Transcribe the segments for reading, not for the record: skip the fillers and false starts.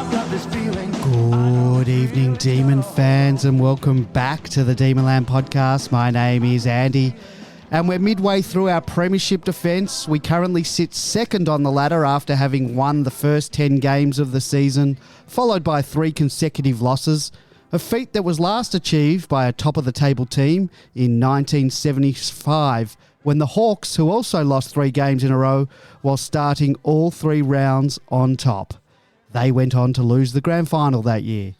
Good evening, Demon fans, and welcome back to the Demonland podcast. My name is Andy, and we're midway through our premiership defence. We currently sit second on the ladder after having won the first 10 games of the season, followed by 3 consecutive losses, a feat that was last achieved by a top-of-the-table team in 1975, when the Hawks, who also lost 3 games in a row, while starting all 3 rounds on top. They went on to lose the grand final that year.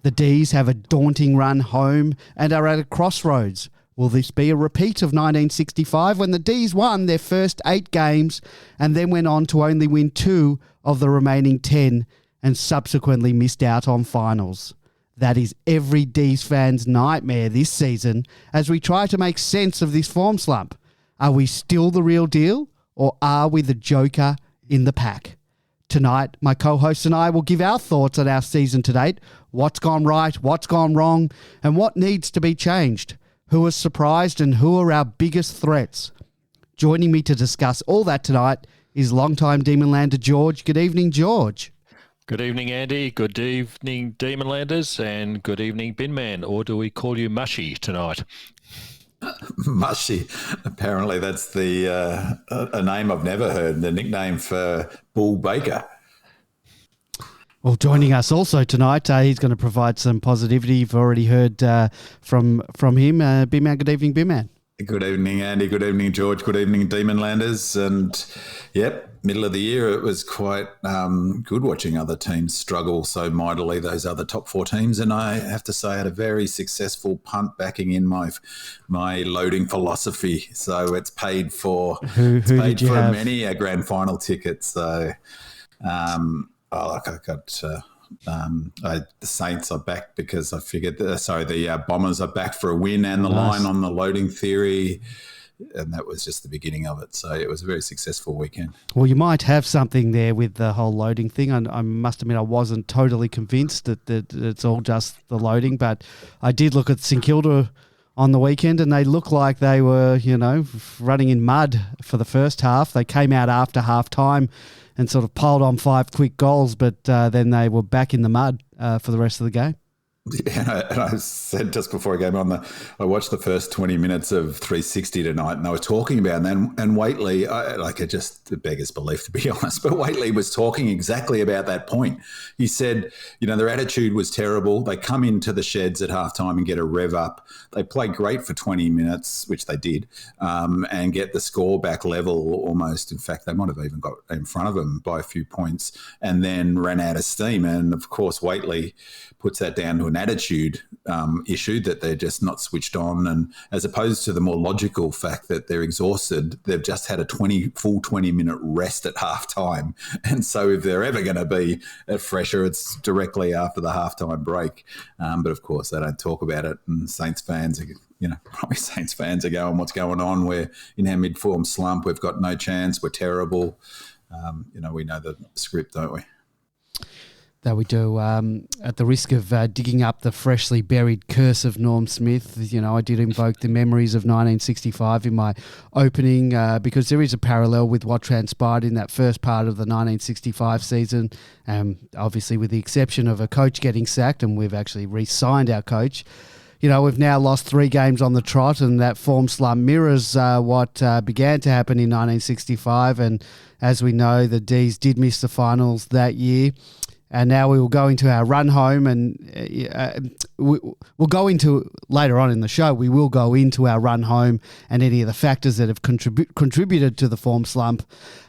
The D's have a daunting run home and are at a crossroads. Will this be a repeat of 1965 when the D's won their first 8 games and then went on to only win 2 of the remaining 10 and subsequently missed out on finals? That is every D's fan's nightmare this season as we try to make sense of this form slump. Are we still the real deal, or are we the joker in the pack? Tonight, my co-hosts and I will give our thoughts on our season to date, what's gone right, what's gone wrong, and what needs to be changed. Who was surprised and who are our biggest threats? Joining me to discuss all that tonight is longtime Demonlander George. Good evening, George. Good evening, Andy. Good evening, Demonlanders, and good evening, Binman. Or do we call you Mushy tonight? Mushy. Apparently that's the a name I've never heard, the nickname for Bull Baker. Well, joining us also tonight, he's going to provide some positivity. You've already heard from him. Binman, good evening, Binman. Good evening, Andy. Good evening, George. Good evening, Demonlanders. And, yep, middle of the year, it was quite good watching other teams struggle so mightily, those other top 4 teams. And I have to say I had a very successful punt backing in my loading philosophy. So it's paid for, who paid for have? many a grand final ticket. So, the Saints are back because I figured, the Bombers are back for a win and the line on the loading theory, and that was just the beginning of it. So it was a very successful weekend. Well, you might have something there with the whole loading thing. I must admit I wasn't totally convinced that it's all just the loading, but I did look at St Kilda on the weekend and they looked like they were, running in mud for the first half. They came out after half time and sort of piled on 5 quick goals, but then they were back in the mud for the rest of the game. Yeah, and I said just before I came on, I watched the first 20 minutes of 360 tonight, and they were talking about it. And Waitley, it just beggars belief, to be honest, but Waitley was talking exactly about that point. He said, their attitude was terrible. They come into the sheds at halftime and get a rev up. They play great for 20 minutes, which they did, and get the score back level almost. In fact, they might have even got in front of them by a few points and then ran out of steam. And, of course, Waitley puts that down to an attitude issue, that they're just not switched on, and as opposed to the more logical fact that they're exhausted, they've just had a full 20-minute rest at halftime. And so if they're ever going to be at fresher, it's directly after the halftime break. But of course, they don't talk about it, and Saints fans are probably Saints fans are going, what's going on? We're in our mid-form slump. We've got no chance. We're terrible. We know the script, don't we? That we do. At the risk of digging up the freshly buried curse of Norm Smith, I did invoke the memories of 1965 in my opening because there is a parallel with what transpired in that first part of the 1965 season. Obviously, with the exception of a coach getting sacked, and we've actually re-signed our coach. We've now lost 3 games on the trot, and that form slump mirrors what began to happen in 1965. And as we know, the D's did miss the finals that year. And now we will go into our run home, and we'll go into, later on in the show, we will go into our run home and any of the factors that have contributed to the form slump.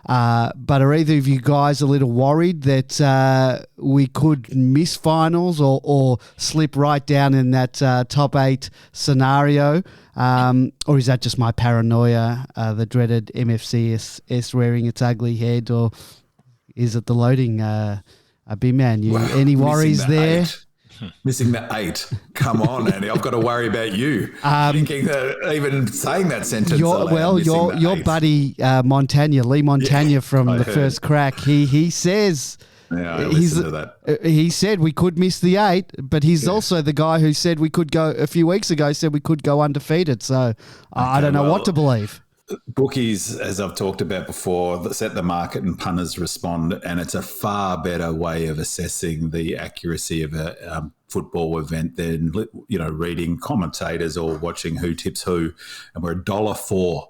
But are either of you guys a little worried that we could miss finals or slip right down in that top 8 scenario? Or is that just my paranoia, the dreaded MFCS rearing its ugly head, or is it the loading? B-Man, any worries there? Missing the 8. Come on, Andy. I've got to worry about you. Thinking that even saying that sentence. Your buddy Lee Montagna from the first crack, he says. Yeah, I listened to that. He said we could miss the 8, but he's also the guy who said we could go a few weeks ago. Said we could go undefeated. So I don't know what to believe. bookies, as I've talked about before, set the market and punters respond, and it's a far better way of assessing the accuracy of a football event than reading commentators or watching who tips who. And we're $1.04.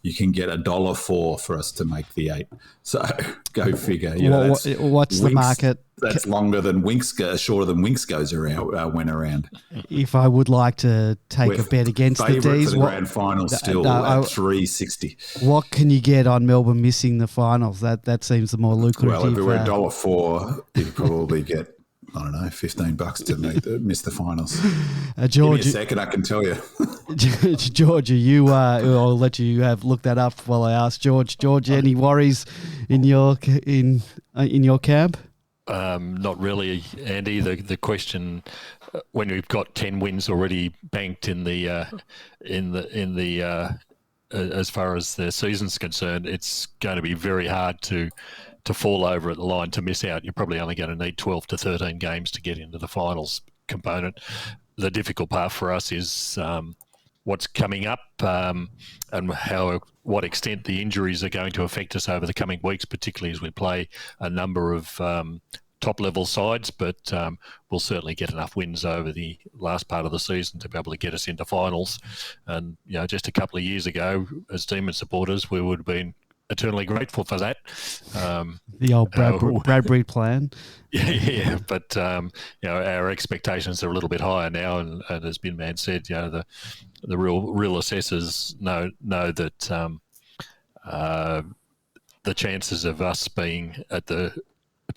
You can get $1.04 for us to make the 8. So go figure. What's the market? That's longer than Winks, shorter than Winks goes around. Went around. If I would like to take a bet against the D's, for the grand final still at 360. What can you get on Melbourne missing the finals? That seems the more lucrative. Well, if it were $1.04, you'd probably get, I don't know, $15 to miss the finals. George, give me a second, I can tell you. George, I'll let you have looked that up while I ask George. George, any worries in your camp? Not really, Andy. The question, when we've got 10 wins already banked in the as far as the season's concerned, it's going to be very hard to fall over at the line to miss out. You're probably only going to need 12 to 13 games to get into the finals component. The difficult part for us is what's coming up and what extent the injuries are going to affect us over the coming weeks, particularly as we play a number of top-level sides. But we'll certainly get enough wins over the last part of the season to be able to get us into finals. And just a couple of years ago, as Demon supporters, we would have been eternally grateful for that. The old Bradbury plan. Yeah, but our expectations are a little bit higher now, and as Bin Man said, the real assessors know that the chances of us being at the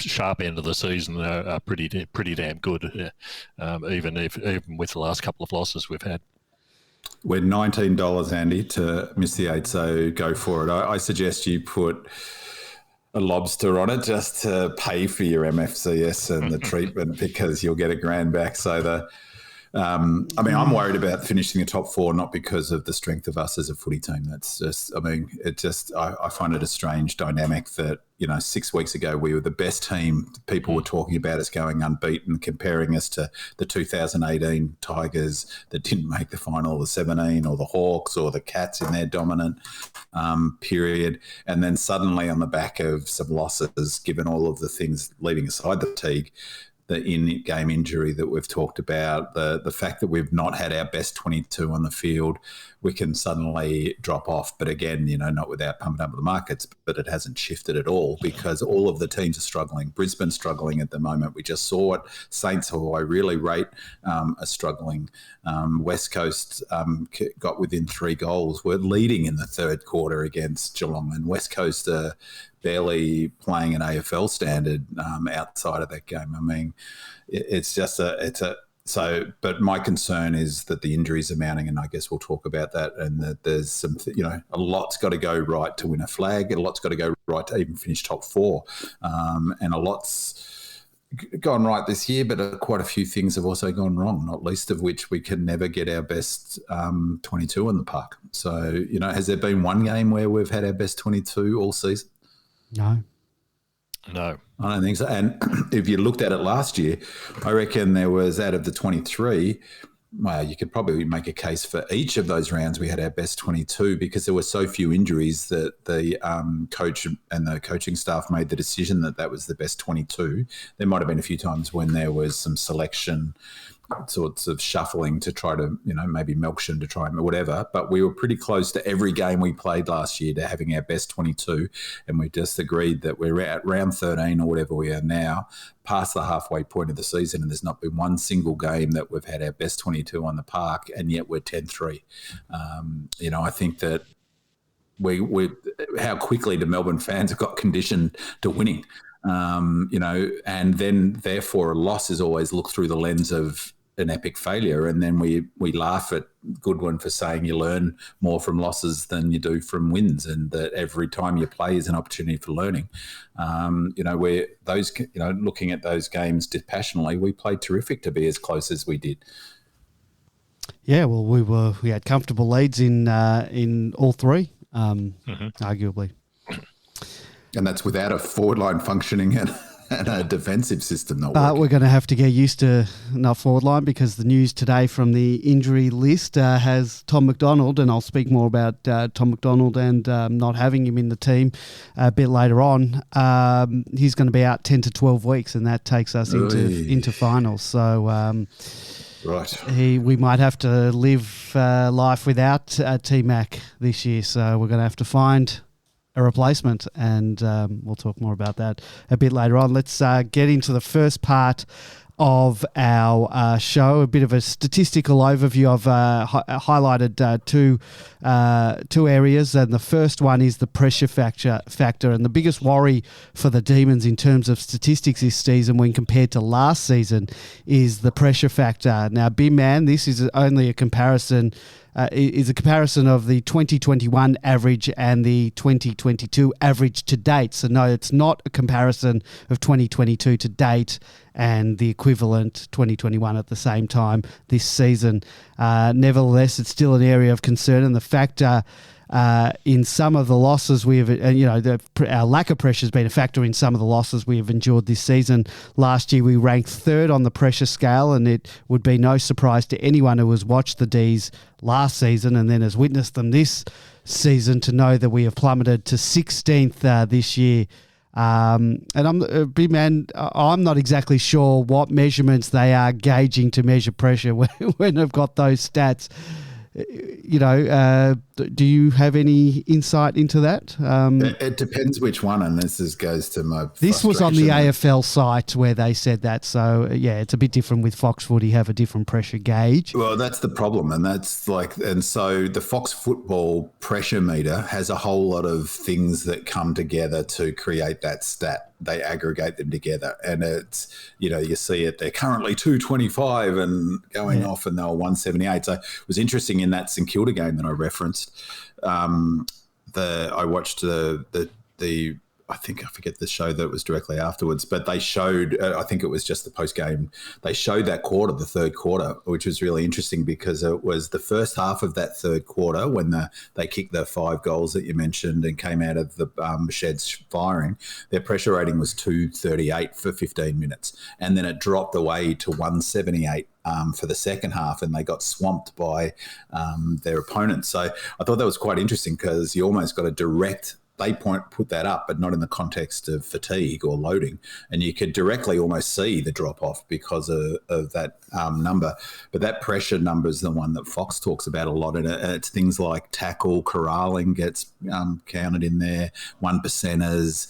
sharp end of the season are pretty damn good, even with the last couple of losses we've had. We're $19, Andy, to miss the 8, so go for it. I suggest you put a lobster on it just to pay for your MFCS and the treatment, because you'll get $1,000 back. So I'm worried about finishing the top 4, not because of the strength of us as a footy team. That's just, I find it a strange dynamic that, 6 weeks ago we were the best team. People were talking about us going unbeaten, comparing us to the 2018 Tigers that didn't make the final, the 17, or the Hawks or the Cats in their dominant period. And then suddenly, on the back of some losses, given all of the things leaving aside the fatigue, the in-game injury that we've talked about, the fact that we've not had our best 22 on the field, we can suddenly drop off. But again, not without pumping up the markets, but it hasn't shifted at all, because all of the teams are struggling. Brisbane's struggling at the moment. We just saw it. Saints, who I really rate, are struggling. West Coast got within 3 goals. We're leading in the third quarter against Geelong, and West Coast are barely playing an AFL standard outside of that game. But my concern is that the injuries are mounting, and I guess we'll talk about that, and that there's some, a lot's got to go right to win a flag, a lot's got to go right to even finish top 4, and a lot's gone right this year, but quite a few things have also gone wrong, not least of which we can never get our best 22 in the park. So, has there been one game where we've had our best 22 all season? No. I don't think so. And if you looked at it last year, I reckon there was, out of the 23, well, you could probably make a case for each of those rounds we had our best 22, because there were so few injuries that the coach and the coaching staff made the decision that was the best 22. There might have been a few times when there was some selection sorts of shuffling to try to, maybe Melksham to try and whatever. But we were pretty close to every game we played last year to having our best 22. And we just agreed that we're at round 13 or whatever we are now, past the halfway point of the season, and there's not been one single game that we've had our best 22 on the park, and yet we're 10-3. I think that we how quickly the Melbourne fans have got conditioned to winning. And then therefore a loss is always looked through the lens of an epic failure, and then we laugh at Goodwin for saying you learn more from losses than you do from wins, and that every time you play is an opportunity for learning. Looking at those games dispassionately, we played terrific to be as close as we did. Yeah, well, we had comfortable leads in all 3, arguably. And that's without a forward line functioning and a defensive system not But working. we're going to have to get used to not forward line, because the news today from the injury list has Tom McDonald, and I'll speak more about Tom McDonald and not having him in the team a bit later on. He's going to be out 10 to 12 weeks, and that takes us into finals. So Right. we might have to live life without T-Mac this year, so we're going to have to find a replacement, and we'll talk more about that a bit later on. Let's get into the first part of our show, a bit of a statistical overview. I've highlighted two areas, and the first one is the pressure factor. And the biggest worry for the Demons in terms of statistics this season when compared to last season is the pressure factor. Now, B-Man, this is only a comparison is a comparison of the 2021 average and the 2022 average to date. So no, it's not a comparison of 2022 to date and the equivalent 2021 at the same time this season. Nevertheless, it's still an area of concern, and the factor in some of the losses we have, our lack of pressure has been a factor in some of the losses we have endured this season. Last year, we ranked third on the pressure scale, and it would be no surprise to anyone who has watched the D's last season and then has witnessed them this season to know that we have plummeted to 16th this year. And I'm not exactly sure what measurements they are gauging to measure pressure when they've got those stats. Do you have any insight into that? It depends which one, and goes to my This was on the frustration. AFL site where they said that, so yeah, it's a bit different with Fox Footy, have a different pressure gauge. Well, that's the problem, and so the Fox Football pressure meter has a whole lot of things that come together to create that stat. They aggregate them together, and it's, you see it, they're currently 225 and going off, and they were 178. So it was interesting in that St Kilda game that I referenced. I watched the I forget the show that was directly afterwards, but they showed, I think it was just the post game, they showed that quarter, the third quarter, which was really interesting because it was the first half of that third quarter when they kicked the 5 goals that you mentioned and came out of the sheds firing. Their pressure rating was 238 for 15 minutes, and then it dropped away to 178 for the second half, and they got swamped by their opponents. So I thought that was quite interesting because you almost got a direct, they put that up, but not in the context of fatigue or loading. And you could directly almost see the drop-off because of that number. But that pressure number is the one that Fox talks about a lot. And it's things like tackle, corralling gets counted in there, 1%ers,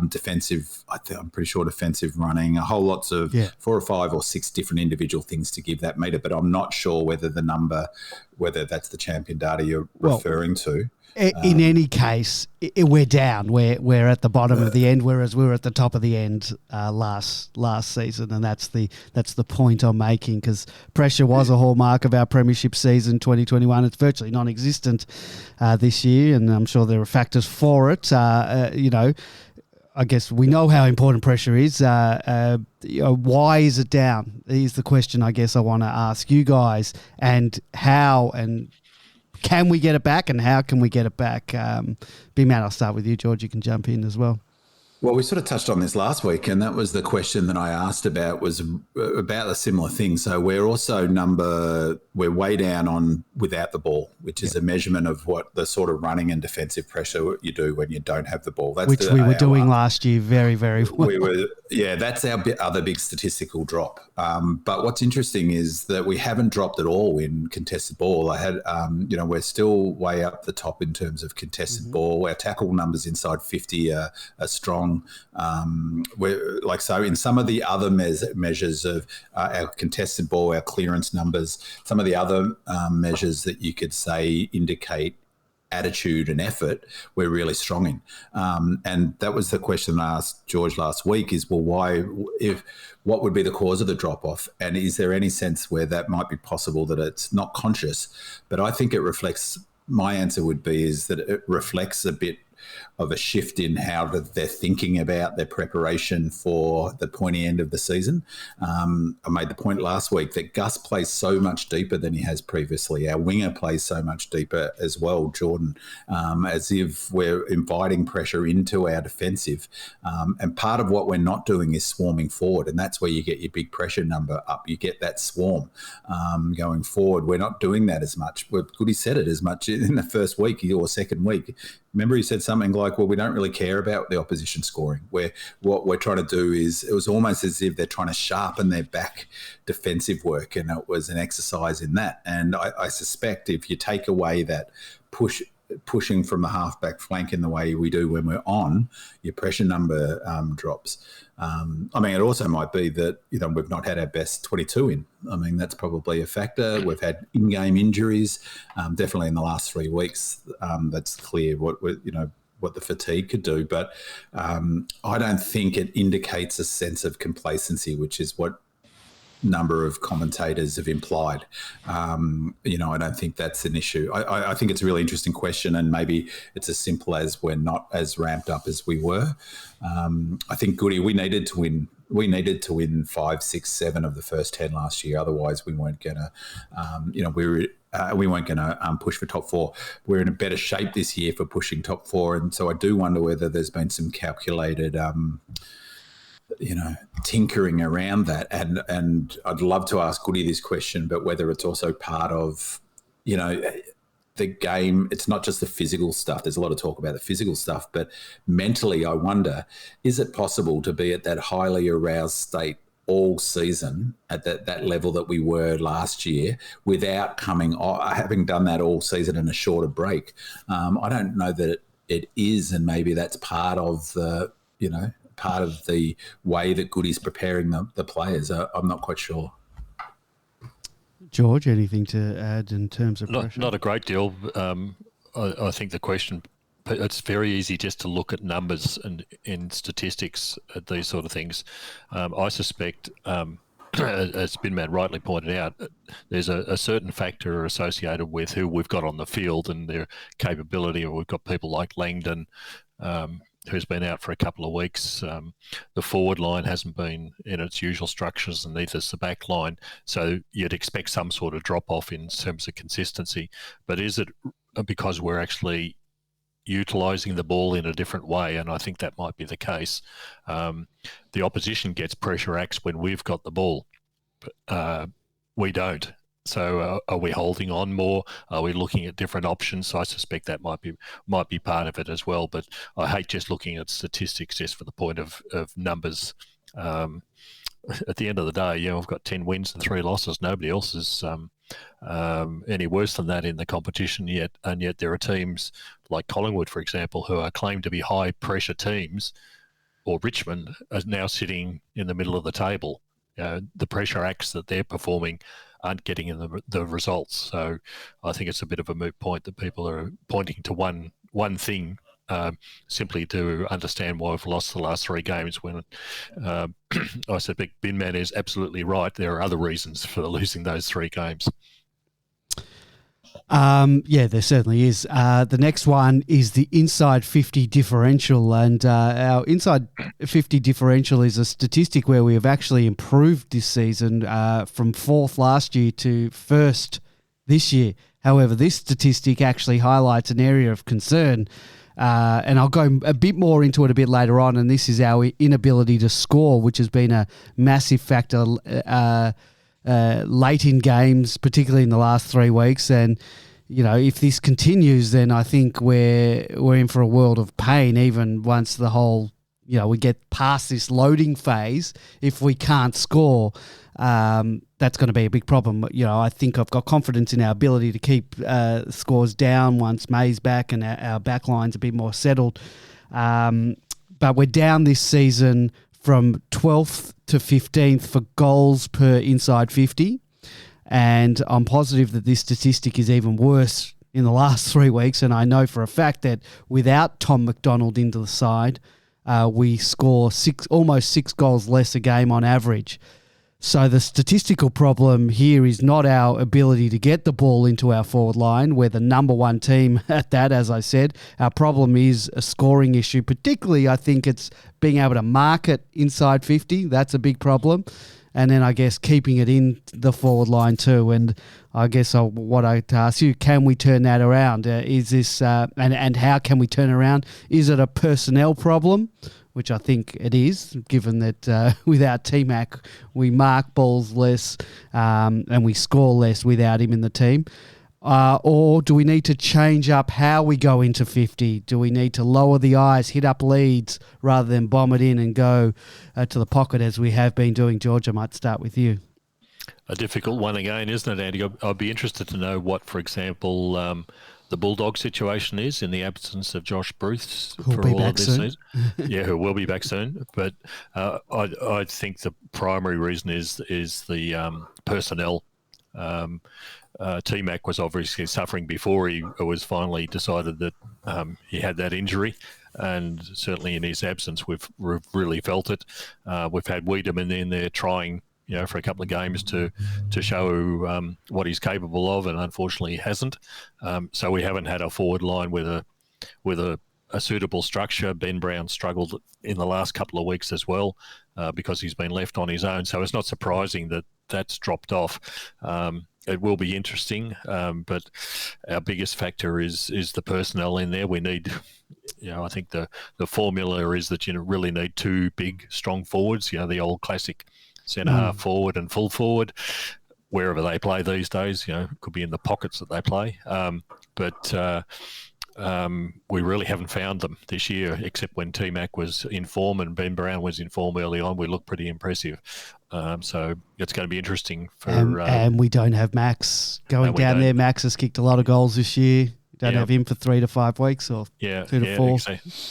defensive, I'm pretty sure defensive running, a whole lots of 4 or 5 or 6 different individual things to give that meter. But I'm not sure whether that's the champion data you're referring to. In any case, we're down. We're at the bottom of the end, whereas we were at the top of the end last season, and that's the point I'm making, because pressure was a hallmark of our premiership season 2021. It's virtually non-existent this year, and I'm sure there are factors for it. I guess we know how important pressure is. Why is it down? Is the question I guess I want to ask you guys, and how and can we get it back, and how can we get it back? B-Man, I'll start with you, George. You can jump in as well. Well, we sort of touched on this last week, and that was the question that I asked about, was about a similar thing. So we're way down on without the ball, which is a measurement of what the sort of running and defensive pressure you do when you don't have the ball. That's which we were doing last year very, very well. That's our other big statistical drop. But what's interesting is that we haven't dropped at all in contested ball. We're still way up the top in terms of contested ball. Our tackle numbers inside 50 are strong. So in some of the other measures of our contested ball, our clearance numbers, some of the other measures that you could say indicate attitude and effort, we're really strong in. And that was the question I asked George last week is, well, what would be the cause of the drop-off? And is there any sense where that might be possible, that it's not conscious? But I think it reflects, my answer would be is that it reflects a bit a shift in how they're thinking about their preparation for the pointy end of the season. I made the point last week that Gus plays so much deeper than he has previously. Our winger plays so much deeper as well, Jordan, as if we're inviting pressure into our defensive. And part of what we're not doing is swarming forward, and that's where you get your big pressure number up. You get that swarm going forward. We're not doing that as much. Goody said it as much in the first week or second week. Remember, he said something like, well, we don't really care about the opposition scoring. What we're trying to do is, it was almost as if they're trying to sharpen their back defensive work, and it was an exercise in that. And I suspect if you take away that pushing from the half-back flank in the way we do when we're on, your pressure number drops. It also might be that we've not had our best 22 in. That's probably a factor. We've had in-game injuries, definitely in the last 3 weeks. That's clear what the fatigue could do. But I don't think it indicates a sense of complacency, which is what number of commentators have implied. I don't think that's an issue. I think it's a really interesting question, and maybe it's as simple as we're not as ramped up as we were. I think, Goody, we needed to win. We needed to win 5, 6, 7 of the first 10 last year. Otherwise, we weren't going to, we weren't going to push for top 4. We're in a better shape this year for pushing top 4, and so I do wonder whether there's been some calculated tinkering around that. And I'd love to ask Goody this question, but whether it's also part of, the game. It's not just the physical stuff. There's a lot of talk about the physical stuff, but mentally, I wonder, is it possible to be at that highly aroused state all season at that level that we were last year without having done that all season in a shorter break? I don't know that it is, and maybe that's part of the, part of the way that Goody's preparing the players. I'm not quite sure. George, anything to add in terms of pressure? Not a great deal. I think the question, it's very easy just to look at numbers and in statistics at these sort of things. I suspect, as Binman rightly pointed out, there's a certain factor associated with who we've got on the field and their capability. Or we've got people like Langdon, who's been out for a couple of weeks. The forward line hasn't been in its usual structures, and neither's the back line. So you'd expect some sort of drop-off in terms of consistency. But is it because we're actually utilising the ball in a different way? And I think that might be the case. The opposition gets pressure acts when we've got the ball. We don't. So are we holding on more? Are we looking at different options? So I suspect that might be part of it as well. But I hate just looking at statistics just for the point of numbers. At the end of the day, we've got 10 wins and 3 losses. Nobody else is any worse than that in the competition yet. And yet there are teams like Collingwood, for example, who are claimed to be high-pressure teams, or Richmond are now sitting in the middle of the table. The pressure acts that they're performing aren't getting in the results. So I think it's a bit of a moot point that people are pointing to one thing simply to understand why we've lost the last 3 games, when I said Big Binman is absolutely right. There are other reasons for losing those 3 games. Yeah, there certainly is. The next one is the inside 50 differential, and our inside 50 differential is a statistic where we have actually improved this season from 4th last year to 1st this year. However, this statistic actually highlights an area of concern, and I'll go a bit more into it a bit later on, and this is our inability to score, which has been a massive factor late in games, particularly in the last 3 weeks. And, if this continues, then I think we're in for a world of pain, even once the whole, we get past this loading phase. If we can't score, that's going to be a big problem. I think I've got confidence in our ability to keep scores down once May's back and our back line's a bit more settled. But we're down this season from 12th to 15th for goals per inside 50. And I'm positive that this statistic is even worse in the last 3 weeks. And I know for a fact that without Tom McDonald into the side, we score almost 6 goals less a game on average. So the statistical problem here is not our ability to get the ball into our forward line. We're the number one team at that, as I said. Our problem is a scoring issue. Particularly, I think it's being able to mark it inside 50. That's a big problem. And then I guess keeping it in the forward line too. And I guess what I'd ask you, can we turn that around? Is this and how can we turn around? Is it a personnel problem? Which I think it is, given that without T-Mac, we mark balls less and we score less without him in the team. Or do we need to change up how we go into 50? Do we need to lower the eyes, hit up leads, rather than bomb it in and go to the pocket as we have been doing? George, I might start with you. A difficult one again, isn't it, Andy? I'd be interested to know what, for example, the Bulldog situation is in the absence of Josh Bruce Who'll for be all back of this soon. season. Yeah, who will be back soon. But I think the primary reason is the personnel. T-Mac was obviously suffering before he was finally decided that he had that injury. And certainly in his absence, we've really felt it. We've had Wiedemann in there trying, for a couple of games to show what he's capable of, and unfortunately he hasn't. So we haven't had a forward line with a suitable structure. Ben Brown struggled in the last couple of weeks as well because he's been left on his own. So it's not surprising that that's dropped off. It will be interesting, but our biggest factor is the personnel in there. We need, I think the formula is that you really need two big, strong forwards. The old classic centre half forward and full forward, wherever they play these days. Could be in the pockets that they play. But we really haven't found them this year, except when T-Mac was in form and Ben Brown was in form early on. We looked pretty impressive. So it's going to be interesting for. And we don't have Max going down there. Max has kicked a lot of goals this year. Don't have him for 3 to 5 weeks or 2 to 4.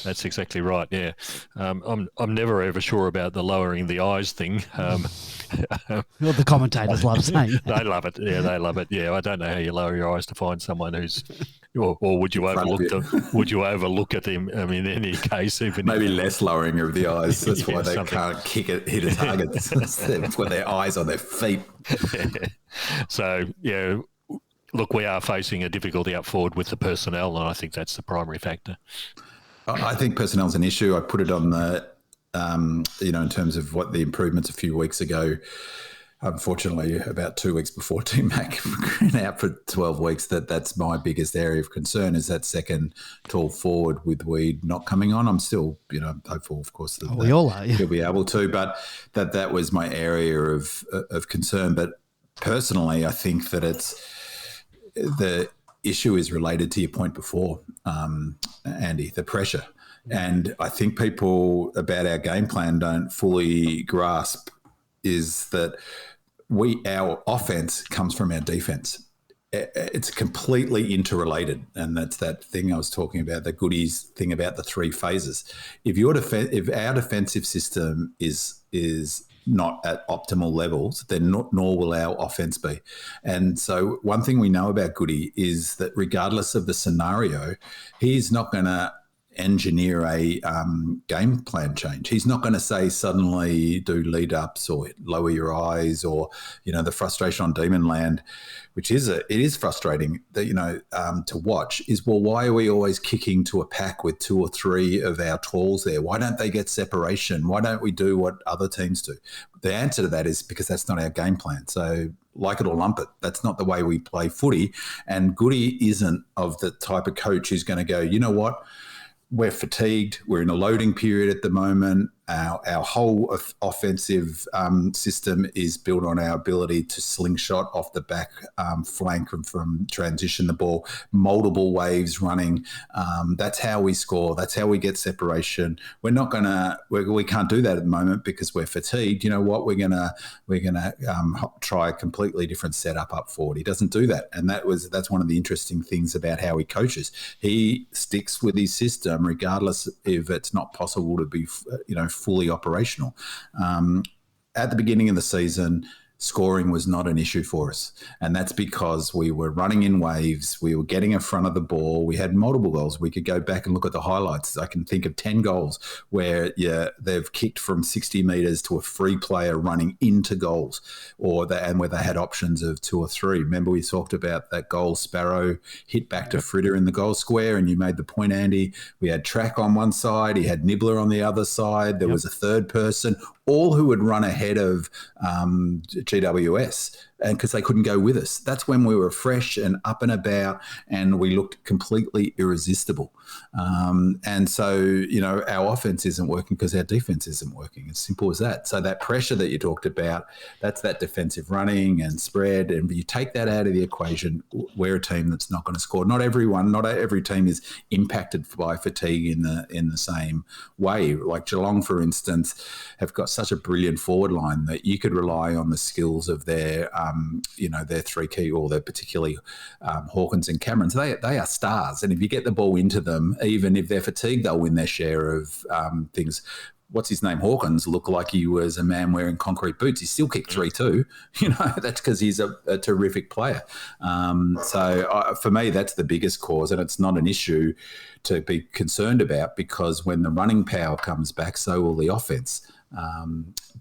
That's exactly right. Yeah, I'm never ever sure about the lowering the eyes thing. Well, the commentators love saying that. They love it. Yeah, they love it. Yeah, I don't know how you lower your eyes to find someone who's, or would you overlook them? Would you overlook at them? I mean, in any case, even maybe less lowering of the eyes. That's why they can't hit a target. They've got their eyes on their feet. So look, we are facing a difficulty up forward with the personnel, and I think that's the primary factor. I think personnel is an issue. I put it on the, in terms of what the improvements a few weeks ago. Unfortunately, about 2 weeks before T-Mac went out for 12 weeks, that's my biggest area of concern is that second tall forward with Weed not coming on. I'm still, hopeful, of course, that we all are. He'll be able to, but that was my area of concern. But personally, I think that the issue is related to your point before, Andy, the pressure. And I think people about our game plan don't fully grasp is that our offense comes from our defense. It's completely interrelated. And that's that thing I was talking about, the goodies thing about the 3 phases. If our defensive system is not at optimal levels, then nor will our offense be. And so one thing we know about Goody is that regardless of the scenario, he's not going to engineer a game plan change. He's not going to say suddenly do lead ups or lower your eyes or, the frustration on Demon Land, which it is frustrating that, to watch is, well, why are we always kicking to a pack with 2 or 3 of our talls there? Why don't they get separation? Why don't we do what other teams do? The answer to that is because that's not our game plan. So like it or lump it, that's not the way we play footy. And Goody isn't of the type of coach who's going to go, you know what? We're fatigued. We're in a loading period at the moment. Our whole offensive system is built on our ability to slingshot off the back flank and from transition the ball, multiple waves running. That's how we score. That's how we get separation. We can't do that at the moment because we're fatigued. You know what? We're gonna try a completely different setup up forward. He doesn't do that, and that's one of the interesting things about how he coaches. He sticks with his system regardless if it's not possible to be, fully operational. At the beginning of the season, scoring was not an issue for us. And that's because we were running in waves. We were getting in front of the ball. We had multiple goals. We could go back and look at the highlights. I can think of 10 goals where they've kicked from 60 metres to a free player running into goals, and where they had options of 2 or 3. Remember we talked about that goal Sparrow hit back to Fritter in the goal square, and you made the point, Andy. We had Track on one side. He had Nibbler on the other side. There was a third person, all who had run ahead of GWS, and because they couldn't go with us. That's when we were fresh and up and about, and we looked completely irresistible. And so, our offense isn't working because our defense isn't working. As simple as that. So that pressure that you talked about, that's that defensive running and spread. And you take that out of the equation, we're a team that's not going to score. Not every team is impacted by fatigue in the same way. Like Geelong, for instance, have got such a brilliant forward line that you could rely on the skills of their three key, or their particularly Hawkins and Cameron. So they are stars. And if you get the ball into them, even if they're fatigued, they'll win their share of things. What's his name? Hawkins looked like he was a man wearing concrete boots. He still kicked 3-2. That's because he's a terrific player. For me, that's the biggest cause, and it's not an issue to be concerned about, because when the running power comes back, so will the offense.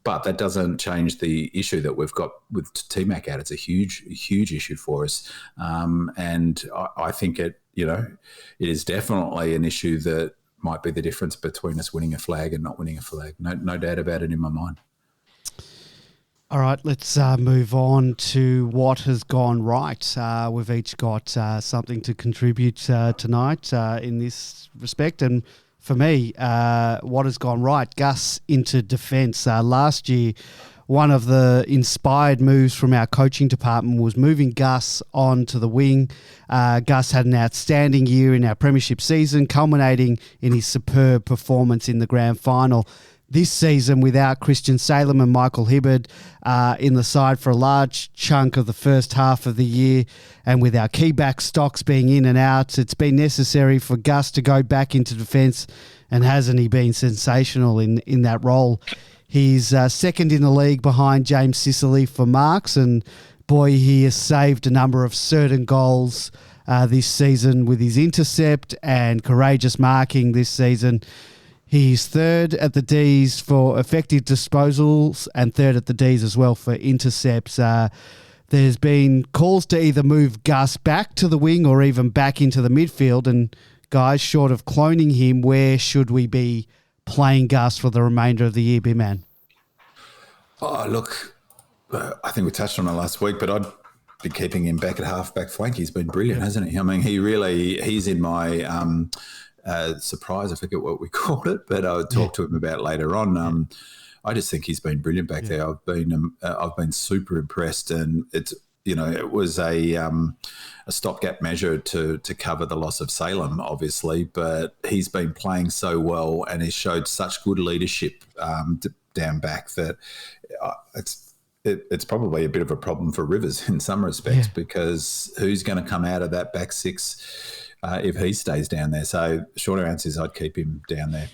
But that doesn't change the issue that we've got with T-Mac out. It's a huge issue for us. And I think it is definitely an issue that might be the difference between us winning a flag and not winning a flag. No doubt about it in my mind. All right, let's move on to what has gone right. We've each got something to contribute tonight in this respect. And for me, what has gone right? Gus into defence. Last year, one of the inspired moves from our coaching department was moving Gus onto the wing. Gus had an outstanding year in our premiership season, culminating in his superb performance in the grand final. This season, without Christian Salem and Michael Hibberd in the side for a large chunk of the first half of the year, and with our key back stocks being in and out, it's been necessary for Gus to go back into defence, and hasn't he been sensational in that role? He's second in the league behind James Sicily for marks, and boy, he has saved a number of certain goals this season with his intercept and courageous marking this season. He's third at the Ds for effective disposals and third at the Ds as well for intercepts. There's been calls to either move Gus back to the wing or even back into the midfield. And guys, short of cloning him, where should we be playing Gus for the remainder of the year, B-Man? Oh, look, I think we touched on it last week, but I'd be keeping him back at half-back flank. He's been brilliant, hasn't he? I mean, he's in my... surprise, I forget what we called it, but I'll talk to him about later on. I just think he's been brilliant back there. I've been super impressed, and it was a stopgap measure to cover the loss of Salem, obviously, but he's been playing so well and he's showed such good leadership down back that it's probably a bit of a problem for Rivers in some respects, because who's going to come out of that back six if he stays down there? So shorter answer is I'd keep him down there.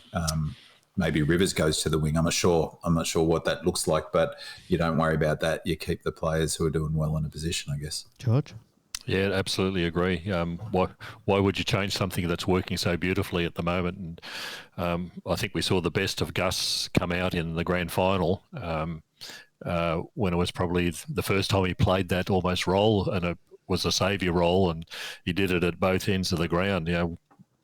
Maybe Rivers goes to the wing. I'm not sure what that looks like, but you don't worry about that. You keep the players who are doing well in a position, I guess. George? Yeah, absolutely agree. Why would you change something that's working so beautifully at the moment? And I think we saw the best of Gus come out in the grand final when it was probably the first time he played that almost role, and it was a saviour role, and he did it at both ends of the ground,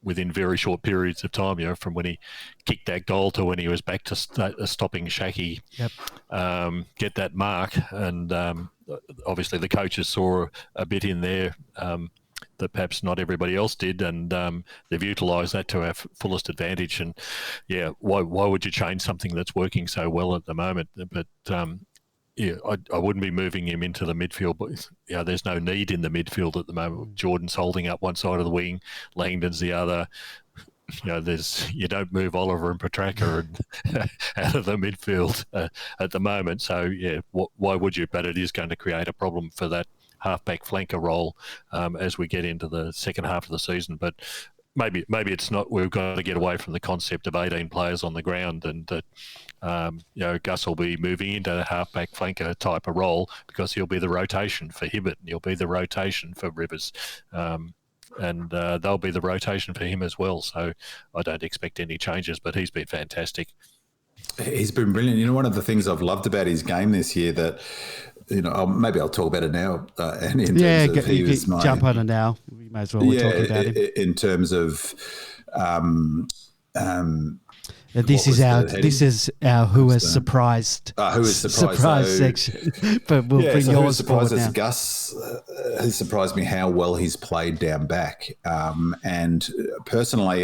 within very short periods of time, from when he kicked that goal to when he was back to stopping Shaki get that mark. And obviously the coaches saw a bit in there that perhaps not everybody else did, and they've utilised that to our fullest advantage. And why would you change something that's working so well at the moment? But I wouldn't be moving him into the midfield, but there's no need in the midfield at the moment. Jordan's holding up one side of the wing, Langdon's the other. You don't move Oliver and Petrarca out of the midfield at the moment. So why would you? But it is going to create a problem for that halfback flanker role as we get into the second half of the season. But maybe it's not. We've got to get away from the concept of 18 players on the ground, and that Gus will be moving into a halfback flanker type of role because he'll be the rotation for Hibbert and he'll be the rotation for Rivers. And they'll be the rotation for him as well. So I don't expect any changes, but he's been fantastic. He's been brilliant. One of the things I've loved about his game this year that, maybe I'll talk about it now. And in terms of jump on it now. We may as well talk about him. In terms of... This is our who has surprised section, but we'll bring yours forward now. Gus has surprised me how well he's played down back, and personally,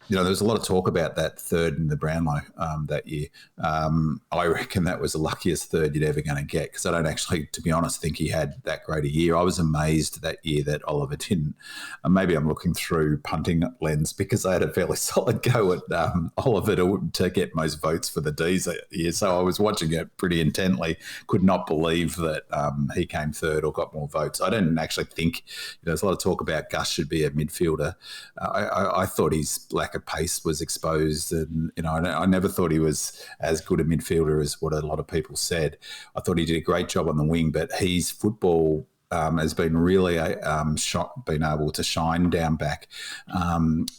there was a lot of talk about that third in the Brownlow that year. I reckon that was the luckiest third you're ever going to get because I don't actually, to be honest, think he had that great a year. I was amazed that year that Oliver didn't. Maybe I'm looking through punting lens because I had a fairly solid go at Oliver to get most votes for the D's that year. So I was watching it pretty intently, could not believe that he came third or got more votes. I didn't actually think, there's a lot of talk about Gus should be a midfielder. I thought his lack of pace was exposed, and I never thought he was as good a midfielder as what a lot of people said. I thought he did a great job on the wing, but his football has been really been able to shine down back,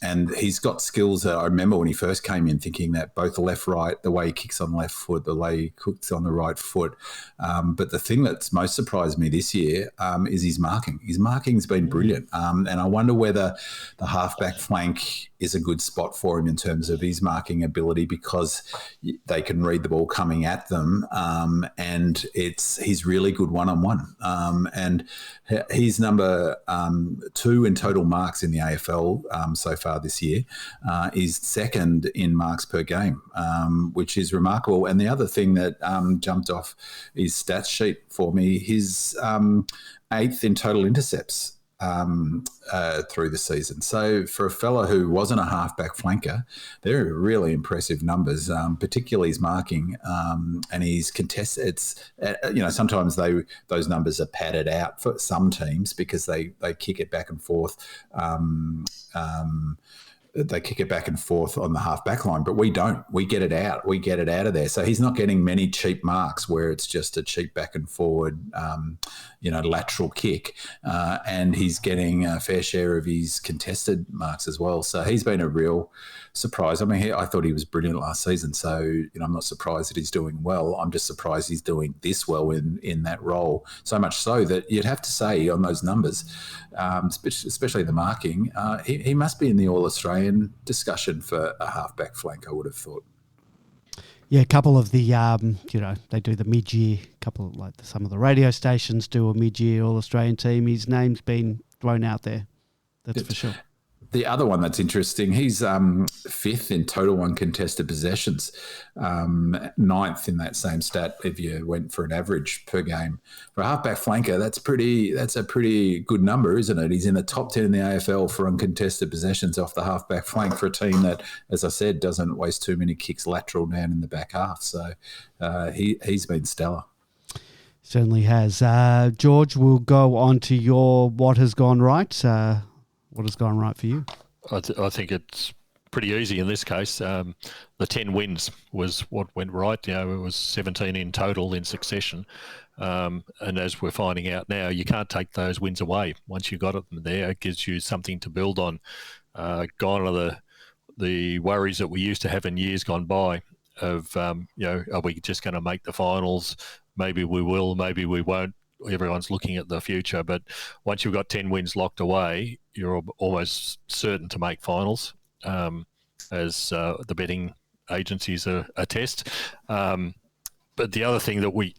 and he's got skills that I remember when he first came in thinking that both the left, right, the way he kicks on the left foot, the way he kicks on the right foot. But the thing that's most surprised me this year is his marking. His marking's been brilliant, and I wonder whether the halfback flank is a good spot for him in terms of his marking ability because they can read the ball coming at them, and he's really good one-on-one. And he's number 2 in total marks in the AFL so far this year. Is second in marks per game, which is remarkable. And the other thing that jumped off his stats sheet for me, his 8th in total intercepts through the season. So for a fella who wasn't a halfback flanker, they're really impressive numbers, particularly his marking and his contest. It's sometimes those numbers are padded out for some teams because they kick it back and forth. They kick it back and forth on the half-back line, but we don't. We get it out. We get it out of there. So he's not getting many cheap marks where it's just a cheap back and forward, lateral kick, and he's getting a fair share of his contested marks as well. So he's been a real surprise. I mean, I thought he was brilliant last season, so I'm not surprised that he's doing well. I'm just surprised he's doing this well in that role, so much so that you'd have to say on those numbers, especially the marking, he must be in the All-Australian discussion for a halfback flank, I would have thought. Yeah, a couple of the, they do the mid-year, some of the radio stations do a mid-year All-Australian team. His name's been thrown out there, that's for sure. The other one that's interesting, he's 5th in total uncontested possessions, 9th in that same stat if you went for an average per game. For a halfback flanker, that's a pretty good number, isn't it? He's in the top 10 in the AFL for uncontested possessions off the halfback flank for a team that, as I said, doesn't waste too many kicks lateral down in the back half. So he's been stellar. Certainly has. George, we'll go on to your what has gone right. What has gone right for you? I think it's pretty easy in this case. The 10 wins was what went right. It was 17 in total in succession. And as we're finding out now, you can't take those wins away. Once you've got them there, it gives you something to build on. Gone are the worries that we used to have in years gone by of, are we just going to make the finals? Maybe we will, maybe we won't. Everyone's looking at the future, but once you've got 10 wins locked away, you're almost certain to make finals, as the betting agencies attest. But the other thing that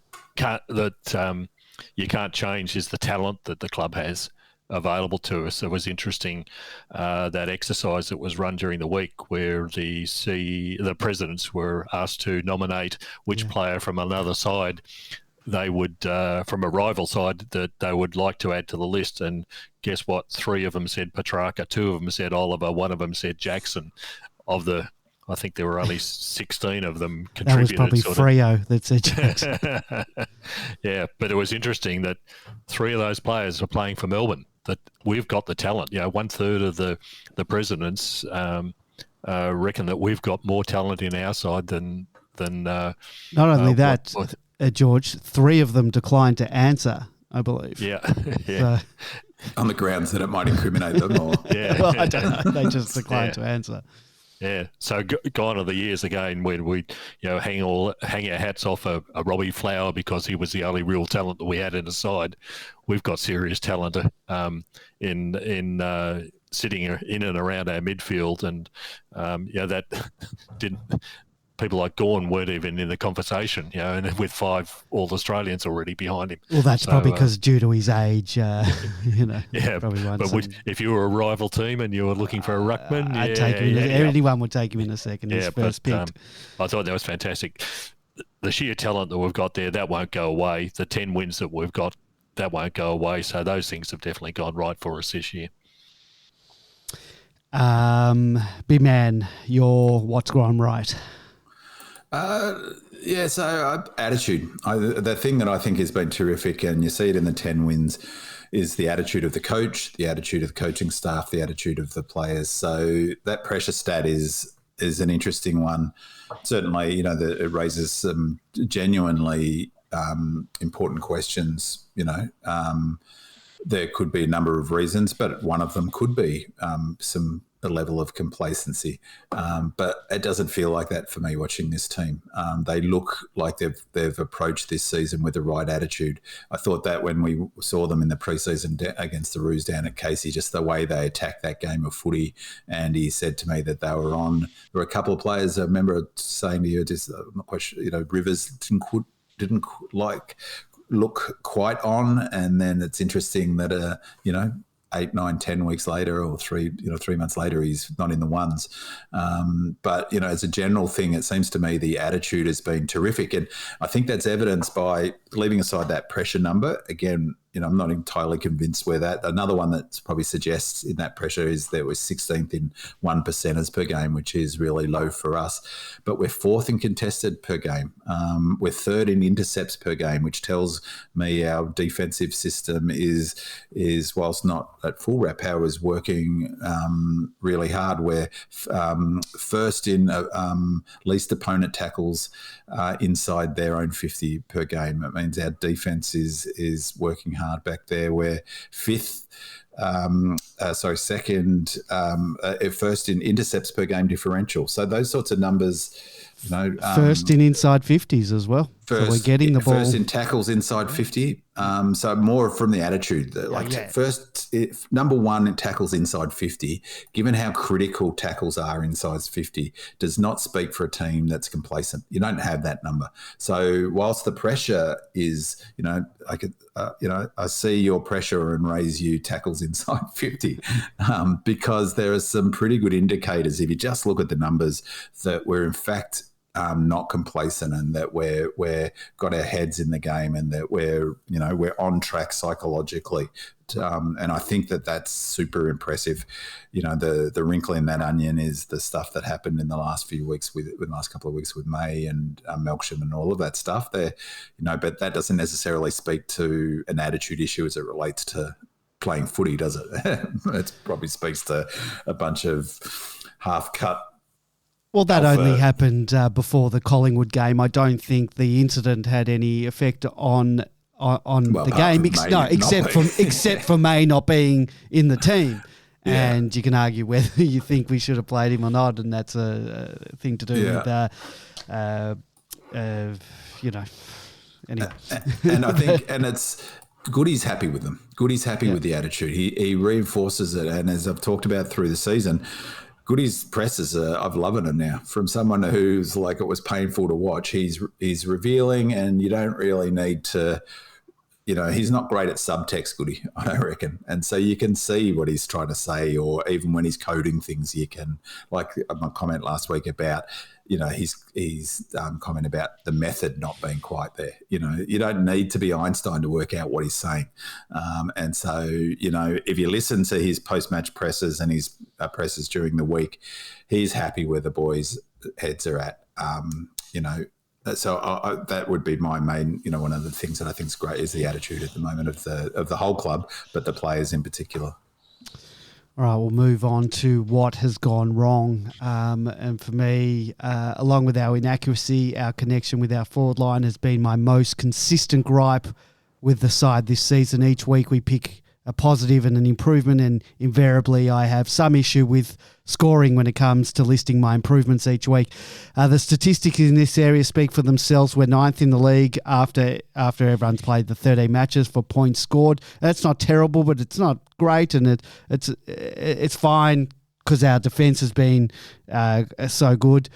you can't change is the talent that the club has available to us. It was interesting, that exercise that was run during the week where the presidents were asked to nominate which player from another side they would, from a rival side, that they would like to add to the list. And guess what? 3 of them said Petrarca, 2 of them said Oliver, 1 of them said Jackson. I think there were only 16 of them contributed. That was probably Freo that said Jackson. Yeah, but it was interesting that 3 of those players are playing for Melbourne. that we've got the talent. 1/3 of the presidents reckon that we've got more talent in our side than. Not only that, George, 3 of them declined to answer, I believe. Yeah, yeah. So, on the grounds that it might incriminate them, or well, I don't know. They just declined to answer. Yeah, so gone are the years again when we, hang our hats off a Robbie Flower because he was the only real talent that we had in the side. We've got serious talent in sitting in and around our midfield, and that didn't. People like Gawn weren't even in the conversation, and with 5 All-Australians already behind him. Well, that's probably because due to his age, Yeah, probably but if you were a rival team and you were looking for a ruckman, I'd take him. Anyone would take him in a second. He's first picked. I thought that was fantastic. The sheer talent that we've got there, that won't go away. The 10 wins that we've got, that won't go away. So those things have definitely gone right for us this year. Big man, what's gone right? So attitude. The thing that I think has been terrific, and you see it in the 10 wins, is the attitude of the coach, the attitude of the coaching staff, the attitude of the players. So that pressure stat is an interesting one. Certainly, it raises some genuinely important questions. There could be a number of reasons, but one of them could be a level of complacency. But it doesn't feel like that for me watching this team. They look like they've approached this season with the right attitude. I thought that when we saw them in the preseason against the Roos down at Casey, just the way they attacked that game of footy. And he said to me that they were on. There were a couple of players, I remember saying to you, I'm not quite sure, Rivers didn't look quite on, and then it's interesting that 8, 9, 10 weeks later, or 3 months later, he's not in the ones. But as a general thing, it seems to me the attitude has been terrific, and I think that's evidenced by leaving aside that pressure number. Again, I'm not entirely convinced where that. Another one that probably suggests in that pressure is that we're 16th in 1%ers per game, which is really low for us. But we're 4th in contested per game. We're 3rd in intercepts per game, which tells me our defensive system is whilst not at full rep power, is working really hard. We're 1st in least opponent tackles inside their own 50 per game. It means our defense is working hard back there. We're 5th. Second, 1st in intercepts per game differential. So those sorts of numbers, 1st in inside 50s as well. So we're getting the ball. 1st in tackles inside 50. So more from the attitude. First, number 1 in tackles inside 50, given how critical tackles are inside 50, does not speak for a team that's complacent. You don't have that number. So whilst the pressure is, I see your pressure and raise you tackles inside 50, because there are some pretty good indicators, if you just look at the numbers, that we're in fact not complacent, and that we're got our heads in the game, and that we're on track psychologically. And I think that's super impressive. The wrinkle in that onion is the stuff that happened in the last few weeks with the last couple of weeks with May and Melksham and all of that stuff there. But that doesn't necessarily speak to an attitude issue as it relates to playing footy, does it? It probably speaks to a bunch of half-cut. Well, that only happened before the Collingwood game. I don't think the incident had any effect on the game, except for May not being in the team. Yeah. And you can argue whether you think we should have played him or not, and that's a thing to do with, anyway. And I think, and it's Goody's happy with them. Goody's happy with the attitude. He reinforces it, and as I've talked about through the season, Goody's presses, I've loved it now. From someone who's like, it was painful to watch, he's revealing, and you don't really need to, he's not great at subtext, Goody, I don't reckon. And so you can see what he's trying to say, or even when he's coding things, you can, like my comment last week about, his comment about the method not being quite there. You don't need to be Einstein to work out what he's saying. And so, if you listen to his post-match presses and his presses during the week, he's happy where the boys' heads are at. that would be my main, one of the things that I think is great is the attitude at the moment of the whole club, but the players in particular. All right, we'll move on to what has gone wrong. And for me, along with our inaccuracy, our connection with our forward line has been my most consistent gripe with the side this season. Each week we pick a positive and an improvement, and invariably I have some issue with scoring when it comes to listing my improvements each week. The statistics in this area speak for themselves. We're 9th in the league after everyone's played the 13 matches for points scored. That's not terrible, but it's not great, and it's fine because our defence has been so good.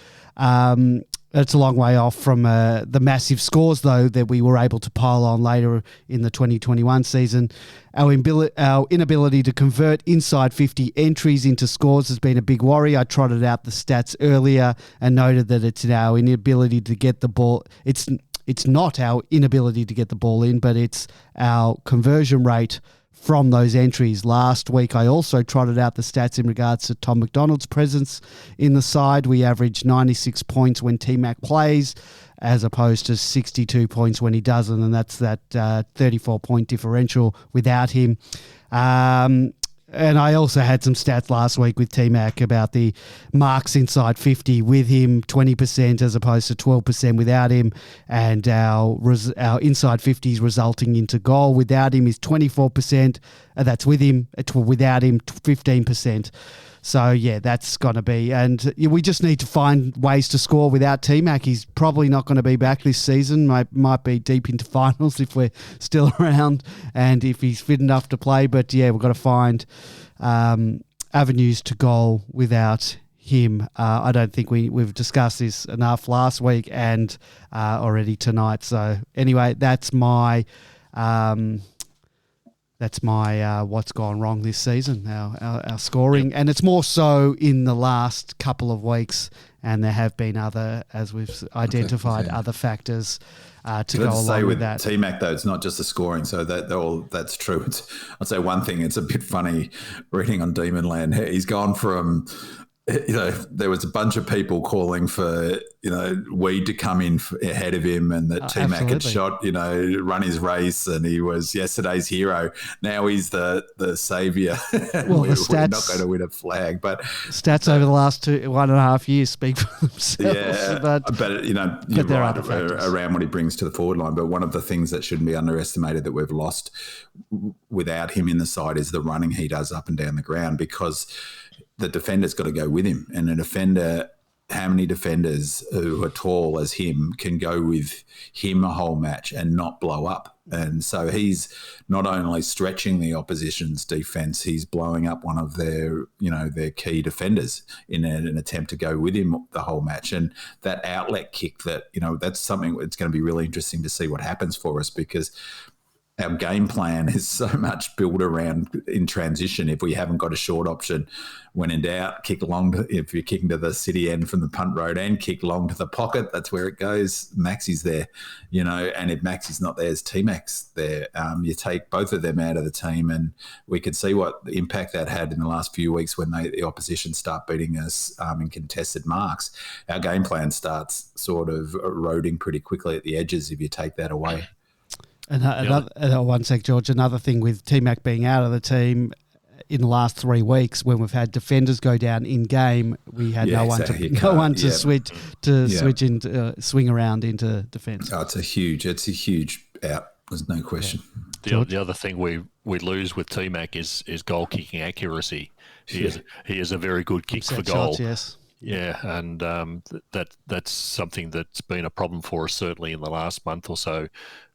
It's a long way off from the massive scores, though, that we were able to pile on later in the 2021 season. Our inability to convert inside 50 entries into scores has been a big worry. I trotted out the stats earlier and noted that it's our inability to get the ball. It's not our inability to get the ball in, but it's our conversion rate from those entries. Last week, I also trotted out the stats in regards to Tom McDonald's presence in the side. We averaged 96 points when T-Mac plays, as opposed to 62 points when he doesn't, and that's that 34-point differential without him. And I also had some stats last week with T-Mac about the marks inside 50 with him, 20% as opposed to 12% without him. And our inside 50s resulting into goal without him is 24%. That's with him. Without him, 15%. So, yeah, that's going to be... And we just need to find ways to score without T-Mac. He's probably not going to be back this season. Might be deep into finals if we're still around and if he's fit enough to play. But, yeah, we've got to find avenues to goal without him. I don't think we've discussed this enough last week and already tonight. So, anyway, that's my... what's gone wrong this season, our scoring. And it's more so in the last couple of weeks, and there have been other, as we've identified, other factors to go along with that. T-Mac, though, it's not just the scoring, so that's true. I'd say one thing, it's a bit funny reading on Demon Land. He's gone from... there was a bunch of people calling for, Weed to come in ahead of him and that T-Mac had shot, run his race and he was yesterday's hero. Now he's the saviour. Well, we're not going to win a flag. But stats over the last 1.5 years speak for themselves. Yeah, but you're right around what he brings to the forward line. But one of the things that shouldn't be underestimated that we've lost without him in the side is the running he does up and down the ground, because the defender's got to go with him. And how many defenders who are tall as him can go with him a whole match and not blow up? And so he's not only stretching the opposition's defense, he's blowing up one of their key defenders in an attempt to go with him the whole match. And that outlet kick that's something that's going to be really interesting to see what happens for us, because our game plan is so much built around in transition. If we haven't got a short option, when in doubt, kick long. If you're kicking to the city end from the punt road end, kick long to the pocket. That's where it goes. Maxi's there, and if Maxi's not there, it's T-Mac's there. You take both of them out of the team, and we could see what impact that had in the last few weeks when the opposition start beating us in contested marks. Our game plan starts sort of eroding pretty quickly at the edges if you take that away. And one sec, George. Another thing with T-Mac being out of the team in the last 3 weeks, when we've had defenders go down in game, we had no one to swing around into defence. Oh, it's a huge out. There's no question. Yeah. The other thing we lose with T-Mac is goal kicking accuracy. He is a very good kick for goal. Shots, yes. Yeah, and that's something that's been a problem for us certainly in the last month or so.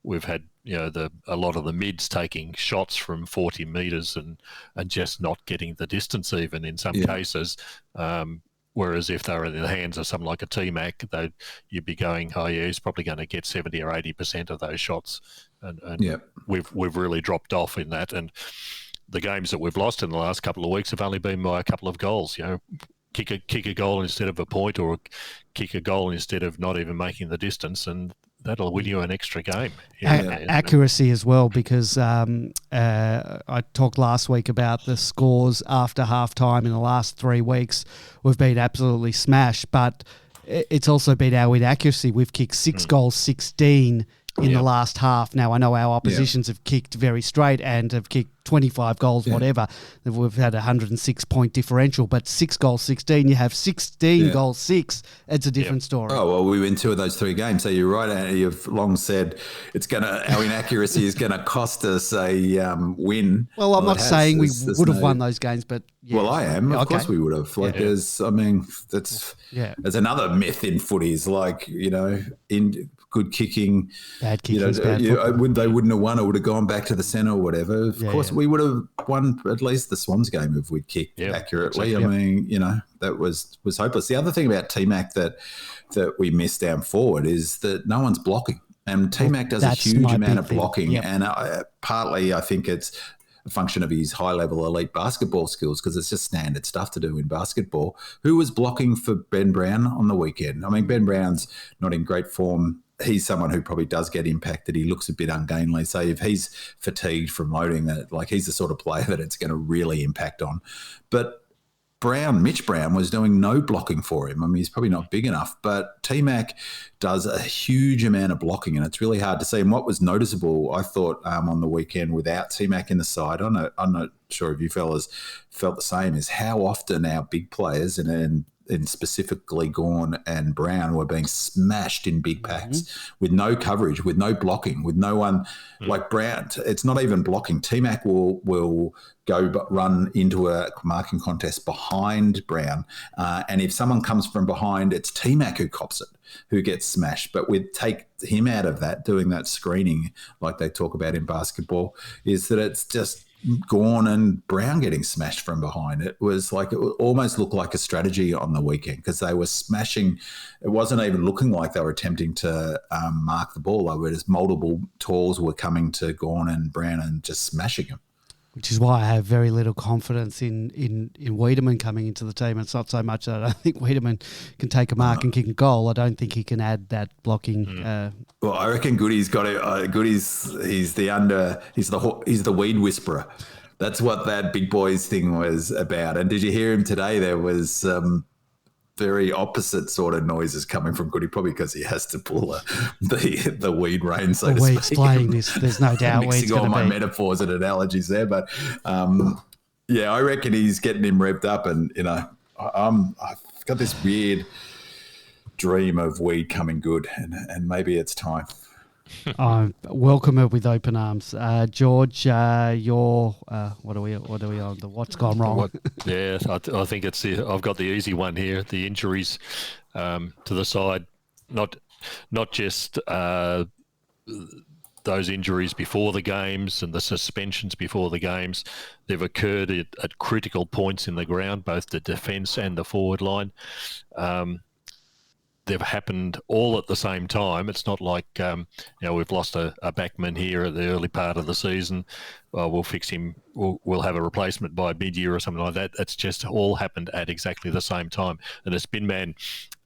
We've had a lot of the mids taking shots from 40 metres and just not getting the distance even in some cases. Whereas if they were in the hands of something like a T-Mac, you'd be going, oh yeah, he's probably going to get 70 or 80% of those shots, and we've really dropped off in that. And the games that we've lost in the last couple of weeks have only been by a couple of goals. Kick a goal instead of a point, or kick a goal instead of not even making the distance, and that'll win you an extra game. Accuracy as well, because I talked last week about the scores after half-time in the last 3 weeks. We've been absolutely smashed, but it's also been our inaccuracy. We've kicked 6 goals, 16 in the last half. Now, I know our oppositions have kicked very straight and have kicked 25 goals, whatever. We've had a 106-point differential, but 6 goals, 16, you have 16 goals, 6. It's a different story. Oh, well, we win 2 of those 3 games. So you're right, Andy. You've long said our inaccuracy is going to cost us a win. Well, I'm not saying we would have won those games, but Well, I am. Of course we would have. There's another myth in footy is in good kicking. Bad kicking is bad football. They wouldn't have won or would have gone back to the centre or whatever. Of course, we would have won at least the Swans game if we'd kicked accurately. Exactly. I mean, that was hopeless. The other thing about T-Mac that we missed down forward is that no one's blocking. And T-Mac does a huge amount of blocking. And partly I think it's a function of his high-level elite basketball skills because it's just standard stuff to do in basketball. Who was blocking for Ben Brown on the weekend? I mean, Ben Brown's not in great form. He's someone who probably does get impacted. He looks a bit ungainly. So if he's fatigued from loading that, he's the sort of player that it's going to really impact on. But Mitch Brown was doing no blocking for him. I mean, he's probably not big enough, but T-Mac does a huge amount of blocking and it's really hard to see. And what was noticeable, I thought, on the weekend without T-Mac in the side, I'm not sure if you fellas felt the same, is how often our big players and specifically Gawn and Brown were being smashed in big packs with no coverage, with no blocking, with no one like Brown. It's not even blocking. T-Mac will go run into a marking contest behind Brown. And if someone comes from behind, it's T-Mac who cops it, who gets smashed. But we'd take him out of that, doing that screening like they talk about in basketball, is that it's just Gawn and Brown getting smashed from behind. It almost looked like a strategy on the weekend because they were smashing. It wasn't even looking like they were attempting to mark the ball. Multiple talls were coming to Gawn and Brown and just smashing them. Which is why I have very little confidence in Wiedemann coming into the team. It's not so much that I don't think Wiedemann can take a mark and kick a goal. I don't think he can add that blocking. Well, I reckon Goody's got it. Goody's he's the weed whisperer. That's what that big boys thing was about. And did you hear him today? There was very opposite sort of noises coming from Goody, probably because he has to pull the weed rain, so to Weed's speak. Playing this, there's no doubt. Mixing all my metaphors and analogies there, but I reckon he's getting him revved up, and I've got this weird dream of weed coming good, and maybe it's time. I welcome her with open arms. George, you're what are we on? What's gone wrong? I think it's I've got the easy one here. The injuries to the side, not just those injuries before the games and the suspensions before the games. They've occurred at critical points in the ground, both the defence and the forward line. They've happened all at the same time. It's not like, we've lost a backman here at the early part of the season. We'll fix him. We'll have a replacement by mid-year or something like that. It's just all happened at exactly the same time. And as Binman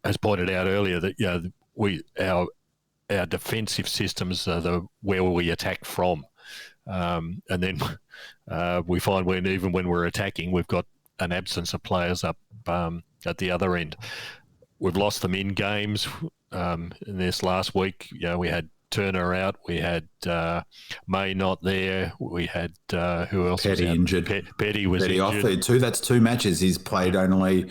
has pointed out earlier, that our defensive systems are where we attack from. And then we find even when we're attacking, we've got an absence of players up at the other end. We've lost them in games. In this last week, we had Turner out. We had May not there. We had who else? Petty was injured. Petty was Petty injured. Off. That's 2 matches. He's played only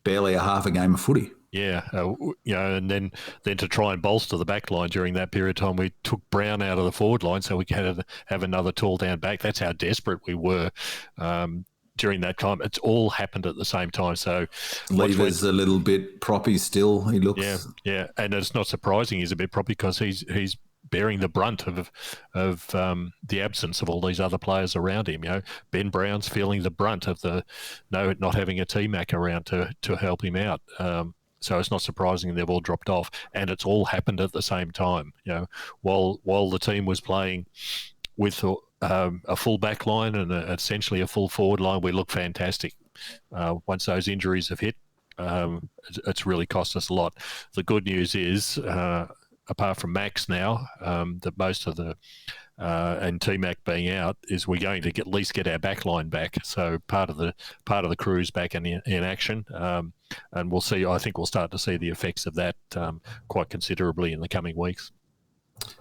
barely a half a game of footy. Yeah, and then to try and bolster the back line during that period of time, we took Brown out of the forward line so we could have another tall down back. That's how desperate we were. During that time, it's all happened at the same time. So Lever's a little bit proppy still. He looks, yeah, and it's not surprising he's a bit proppy because he's bearing the brunt of the absence of all these other players around him. Ben Brown's feeling the brunt of not having a T-Mac around to help him out. So it's not surprising they've all dropped off, and it's all happened at the same time. While the team was playing with a full back line and essentially a full forward line, we look fantastic. Once those injuries have hit, it's really cost us a lot. The good news is apart from Max now, that most of the and T-Mac being out, is we're going to at least get our back line back. So part of the crew's back in action, and we'll see. I think we'll start to see the effects of that quite considerably in the coming weeks.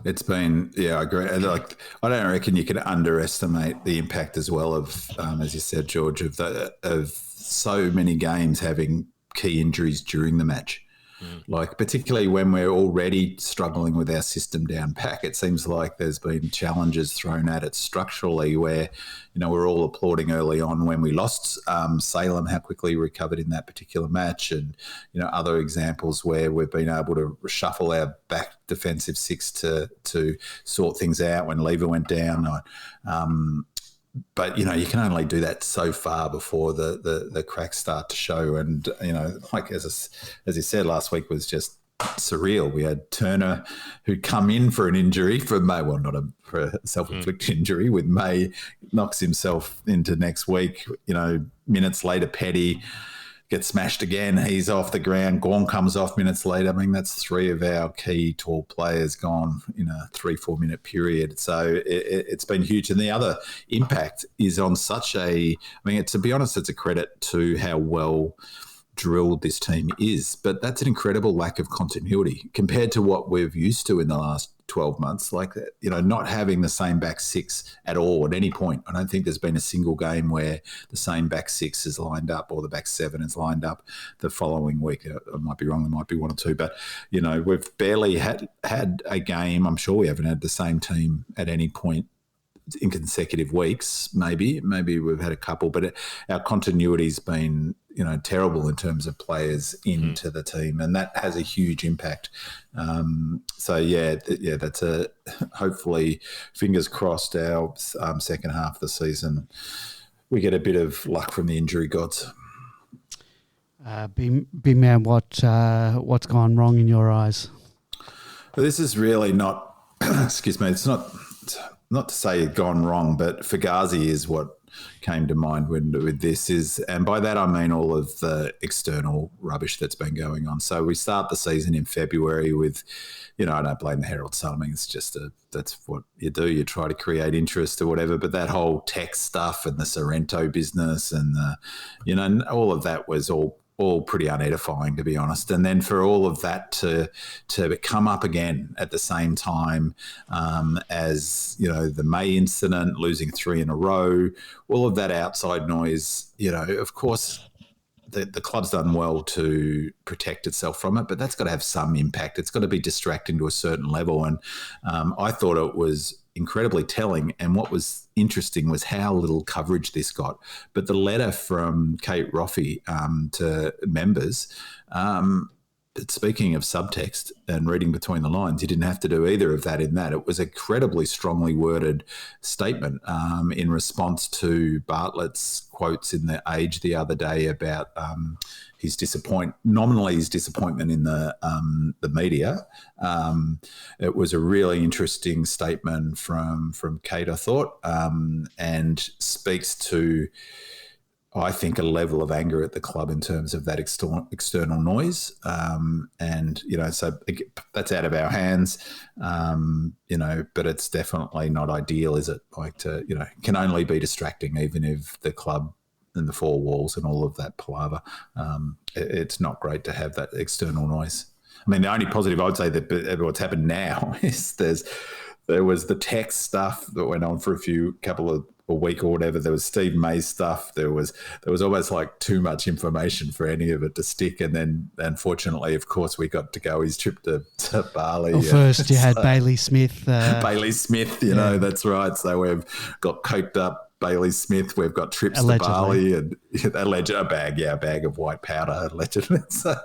It's been, I agree. Like, I don't reckon you can underestimate the impact as well of, as you said, George, of so many games having key injuries during the match. Like, particularly when we're already struggling with our system down pack, it seems like there's been challenges thrown at it structurally where, we're all applauding early on when we lost Salem, how quickly he recovered in that particular match, and, other examples where we've been able to shuffle our back defensive six to sort things out when Lever went down. But, you can only do that so far before the cracks start to show. And, like as you said, last week was just surreal. We had Turner who'd come in for an injury for May, well, not for a self-inflicted injury, with May knocks himself into next week. Minutes later, Petty gets smashed again. He's off the ground. Gorn comes off minutes later. I mean, that's three of our key tall players gone in a 3-4 minute period. So it's been huge. And the other impact is on to be honest, it's a credit to how well drilled this team is, but that's an incredible lack of continuity compared to what we've used to in the last 12 months. Like, not having the same back six at all at any point. I don't think there's been a single game where the same back six is lined up or the back seven is lined up the following week. I might be wrong. There might be one or two, but, we've barely had a game. I'm sure we haven't had the same team at any point in consecutive weeks. Maybe we've had a couple, but our continuity's been, terrible in terms of players into the team, and that has a huge impact. That's hopefully, fingers crossed, our second half of the season, we get a bit of luck from the injury gods. Big man, what's gone wrong in your eyes? This is really not, excuse me, it's not to say it's gone wrong, but Fugazi is what came to mind with this is, and by that I mean all of the external rubbish that's been going on. So we start the season in February with, I don't blame the Herald Sun. I mean, it's just that's what you do. You try to create interest or whatever, but that whole tech stuff and the Sorrento business and all of that was all pretty unedifying, to be honest. And then for all of that to come up again at the same time as, the May incident, losing 3 in a row, all of that outside noise, of course, the club's done well to protect itself from it, but that's got to have some impact. It's got to be distracting to a certain level. And I thought it was incredibly telling. And what was interesting was how little coverage this got. But the letter from Kate Roffey to members, speaking of subtext and reading between the lines, you didn't have to do either of that in that. It was a incredibly strongly worded statement in response to Bartlett's quotes in The Age the other day about his disappointment in the media. It was a really interesting statement from Kate, I thought, and speaks to, I think, a level of anger at the club in terms of that external noise. So that's out of our hands, but it's definitely not ideal, is it? Like, can only be distracting, even if the club and the four walls and all of that palaver. It's not great to have that external noise. I mean, the only positive I would say that what's happened now is there was the text stuff that went on for a week or whatever. There was Steve May's stuff. There was almost like too much information for any of it to stick. And then, unfortunately, of course, we got to go his trip to Bali. Well, first you had Bailey Smith. Bailey Smith, that's right. So we've got coked up Bailey Smith. We've got trips to Bali and a bag of white powder, allegedly. So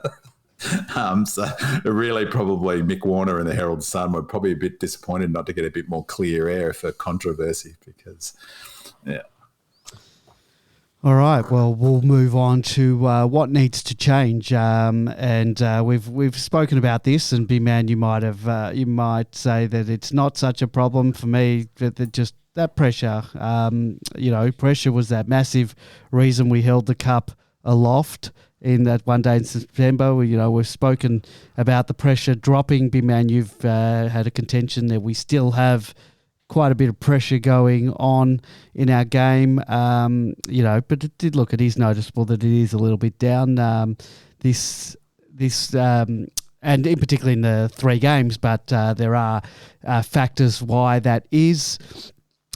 really probably Mick Warner and the Herald Sun were probably a bit disappointed not to get a bit more clear air for controversy because, yeah. All right. Well, we'll move on to what needs to change, and we've spoken about this. And Big Man, you might say that it's not such a problem for me. That just that pressure, pressure was that massive reason we held the cup aloft. in that one day in September. We've spoken about the pressure dropping. Big man, you've had a contention that we still have quite a bit of pressure going on in our game, but it is noticeable that it is a little bit down and in particular in the 3 games, but there are factors why that is.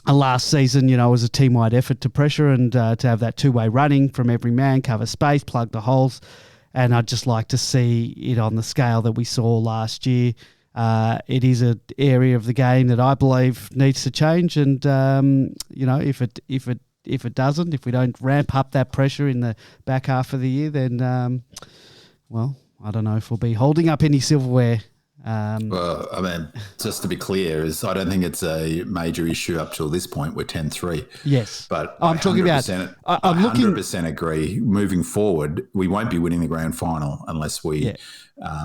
Last season, was a team-wide effort to pressure and to have that two-way running from every man, cover space, plug the holes, and I'd just like to see it on the scale that we saw last year. It is an area of the game that I believe needs to change, and if it doesn't, if we don't ramp up that pressure in the back half of the year, then I don't know if we'll be holding up any silverware. Just to be clear, I don't think it's a major issue up till this point. We're 10-3. Yes, but I'm talking about. I'm 100% agree. Moving forward, we won't be winning the grand final unless we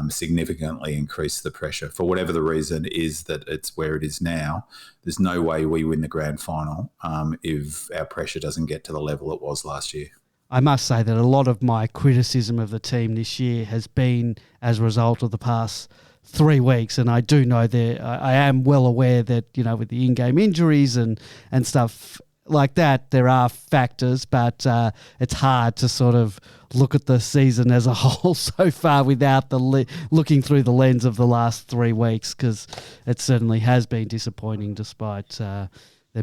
significantly increase the pressure. For whatever the reason is that it's where it is now, there's no way we win the grand final if our pressure doesn't get to the level it was last year. I must say that a lot of my criticism of the team this year has been as a result of the past 3 weeks, and I do know that I am well aware that with the in-game injuries and stuff like that, there are factors, but it's hard to sort of look at the season as a whole so far without looking through the lens of the last 3 weeks, because it certainly has been disappointing despite there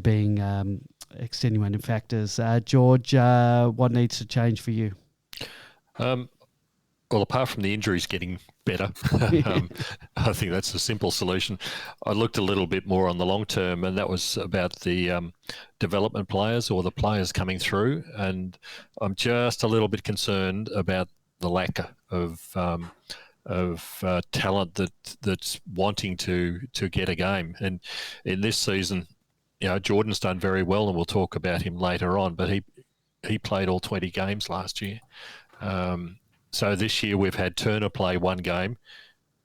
being extenuating factors. George, what needs to change for you? Well, apart from the injuries getting better, I think that's a simple solution. I looked a little bit more on the long term, and that was about the development players or the players coming through. And I'm just a little bit concerned about the lack of talent that's wanting to get a game. And in this season, Jordan's done very well, and we'll talk about him later on. But he played all 20 games last year. So this year we've had Turner play 1 game.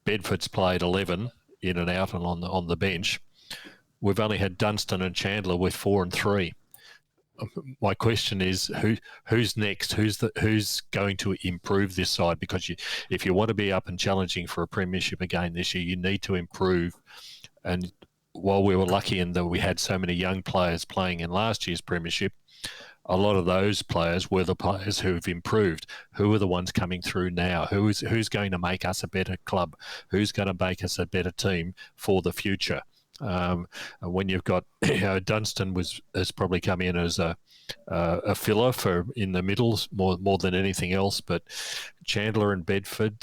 Bedford's played 11 in and out and on the bench. We've only had Dunstan and Chandler with 4 and 3. My question is who's next? Who's going to improve this side? Because if you want to be up and challenging for a premiership again this year, you need to improve. And while we were lucky in that we had so many young players playing in last year's premiership, a lot of those players were the players who've improved. Who are the ones coming through now? Who's going to make us a better club? Who's going to make us a better team for the future? When you've got Dunstan has probably come in as a filler for in the middles more than anything else, but Chandler and Bedford,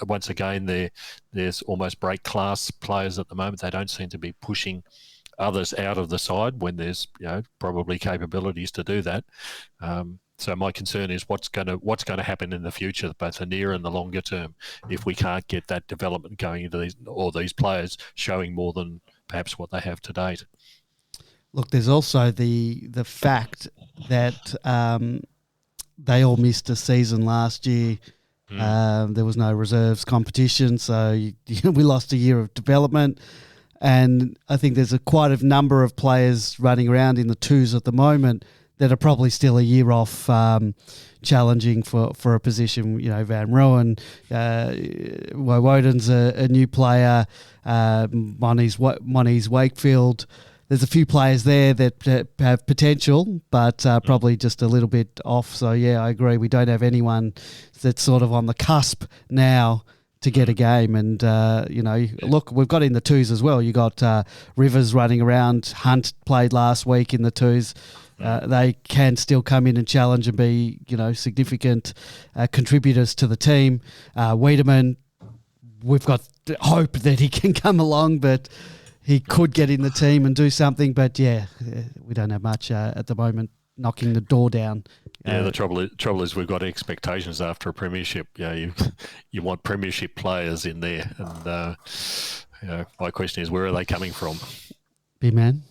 once again there's almost break class players at the moment. They don't seem to be pushing others out of the side when there's probably capabilities to do that. So my concern is what's going to happen in the future, both the near and the longer term, if we can't get that development going into these players showing more than perhaps what they have to date. Look, there's also the fact that they all missed a season last year. There was no reserves competition, so we lost a year of development. And I think there's quite a number of players running around in the 2s at the moment that are probably still a year off challenging for a position. Van Roen, Woden's a new player, Moni's Wakefield. There's a few players there that have potential, but probably just a little bit off. So, yeah, I agree. We don't have anyone that's sort of on the cusp now to get a game. And, look, we've got in the 2s as well. You got Rivers running around. Hunt played last week in the 2s. They can still come in and challenge and be, significant contributors to the team. Wiedemann, we've got hope that he can come along, but he could get in the team and do something. But, yeah, we don't have much at the moment knocking the door down. Yeah, the trouble is we've got expectations after a premiership. You want premiership players in there, and my question is, where are they coming from? Big man.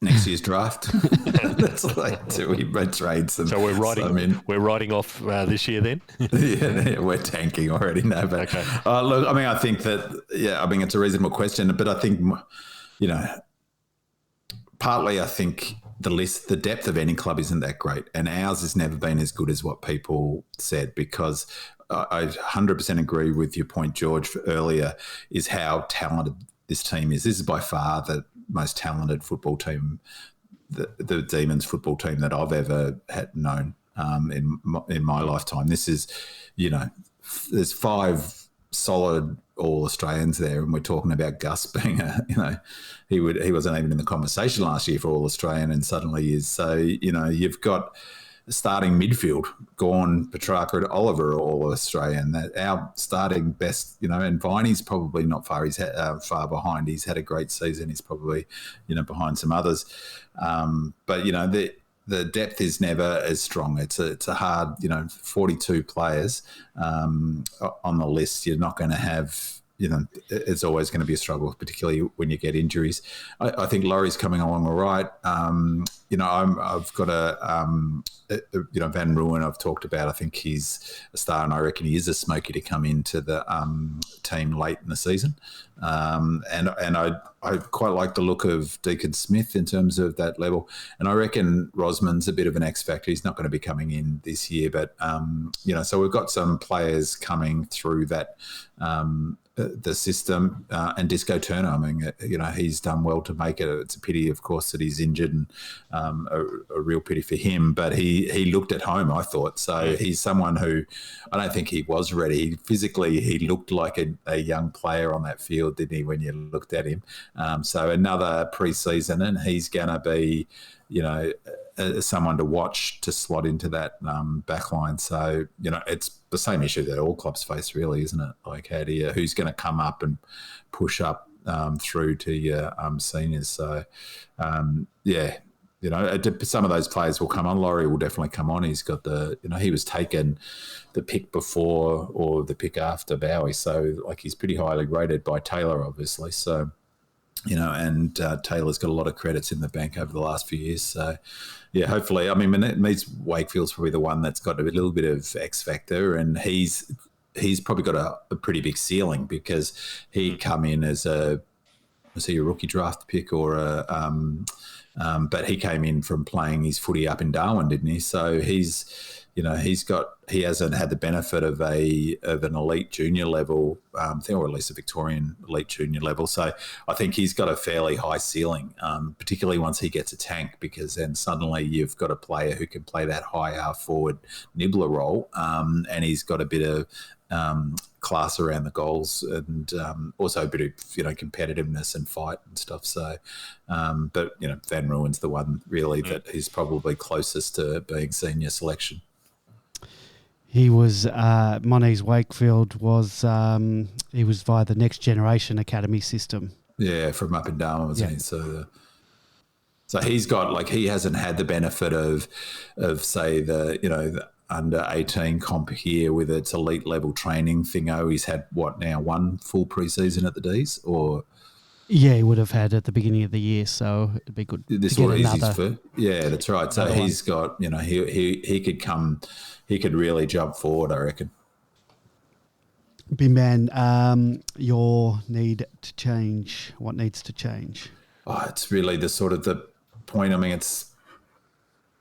Next year's draft. That's like we trades. And so we're writing off this year then. Yeah, we're tanking already now. But okay. Look, I think that it's a reasonable question, but I think partly I think the depth of any club isn't that great, and ours has never been as good as what people said, because I 100% agree with your point, George, earlier, is how talented this team is. This is by far the most talented football team, the Demons football team that I've ever had known in my lifetime. This is, there's 5 solid All Australians there, and we're talking about Gus being he wasn't even in the conversation last year for All Australian, and suddenly he is. So you've got starting midfield, Gawn, Petrarca, and Oliver are All Australian. That our starting best, and Viney's probably not far. He's far behind. He's had a great season. He's probably behind some others, but the depth is never as strong. It's a hard, 42 players on the list. You're not going to have, it's always going to be a struggle, particularly when you get injuries. I think Laurie's coming along all right. I've got Van Ruin I've talked about. I think he's a star, and I reckon he is a smoky to come into the team late in the season. And I quite like the look of Deacon Smith in terms of that level. And I reckon Rosman's a bit of an X factor. He's not going to be coming in this year, but, so we've got some players coming through that the system, and Disco Turner. I mean, he's done well to make it. It's a pity, of course, that he's injured, and a real pity for him. But he looked at home, I thought. So he's someone who I don't think he was ready. Physically, he looked like a young player on that field, didn't he, when you looked at him? So another pre-season, and he's going to be, someone to watch to slot into that back line. So, it's the same issue that all clubs face, really, isn't it? Like, who's going to come up and push up through to your seniors? So, some of those players will come on. Laurie will definitely come on. He's got he was taken the pick before or the pick after Bowie. So, he's pretty highly rated by Taylor, obviously. So, and Taylor's got a lot of credits in the bank over the last few years. So, yeah, hopefully. I mean, Meets Wakefield's probably the one that's got a little bit of X factor, and he's probably got a pretty big ceiling, because he'd come in as was he a rookie draft pick or but he came in from playing his footy up in Darwin, didn't he? So he hasn't had the benefit of an elite junior level thing, or at least a Victorian elite junior level. So I think he's got a fairly high ceiling, particularly once he gets a tank, because then suddenly you've got a player who can play that high half forward nibbler role, and he's got a bit of class around the goals, and also a bit of competitiveness and fight and stuff. So, but Van Ruin's the one really that is probably closest to being senior selection. He was Moniz Wakefield was he was via the Next Generation Academy system. Yeah, from up in Darwin, wasn't he? So he's got he hasn't had the benefit of say the under 18 comp here with its elite level training thingo. He's had one full preseason at the D's, or yeah, he would have had at the beginning of the year, so it'd be good. This to is get his first. Yeah, that's right. So he's got he could come. He could really jump forward, I reckon. Bin Man, your need to change. What needs to change? Oh, it's really the sort of the point. I mean, is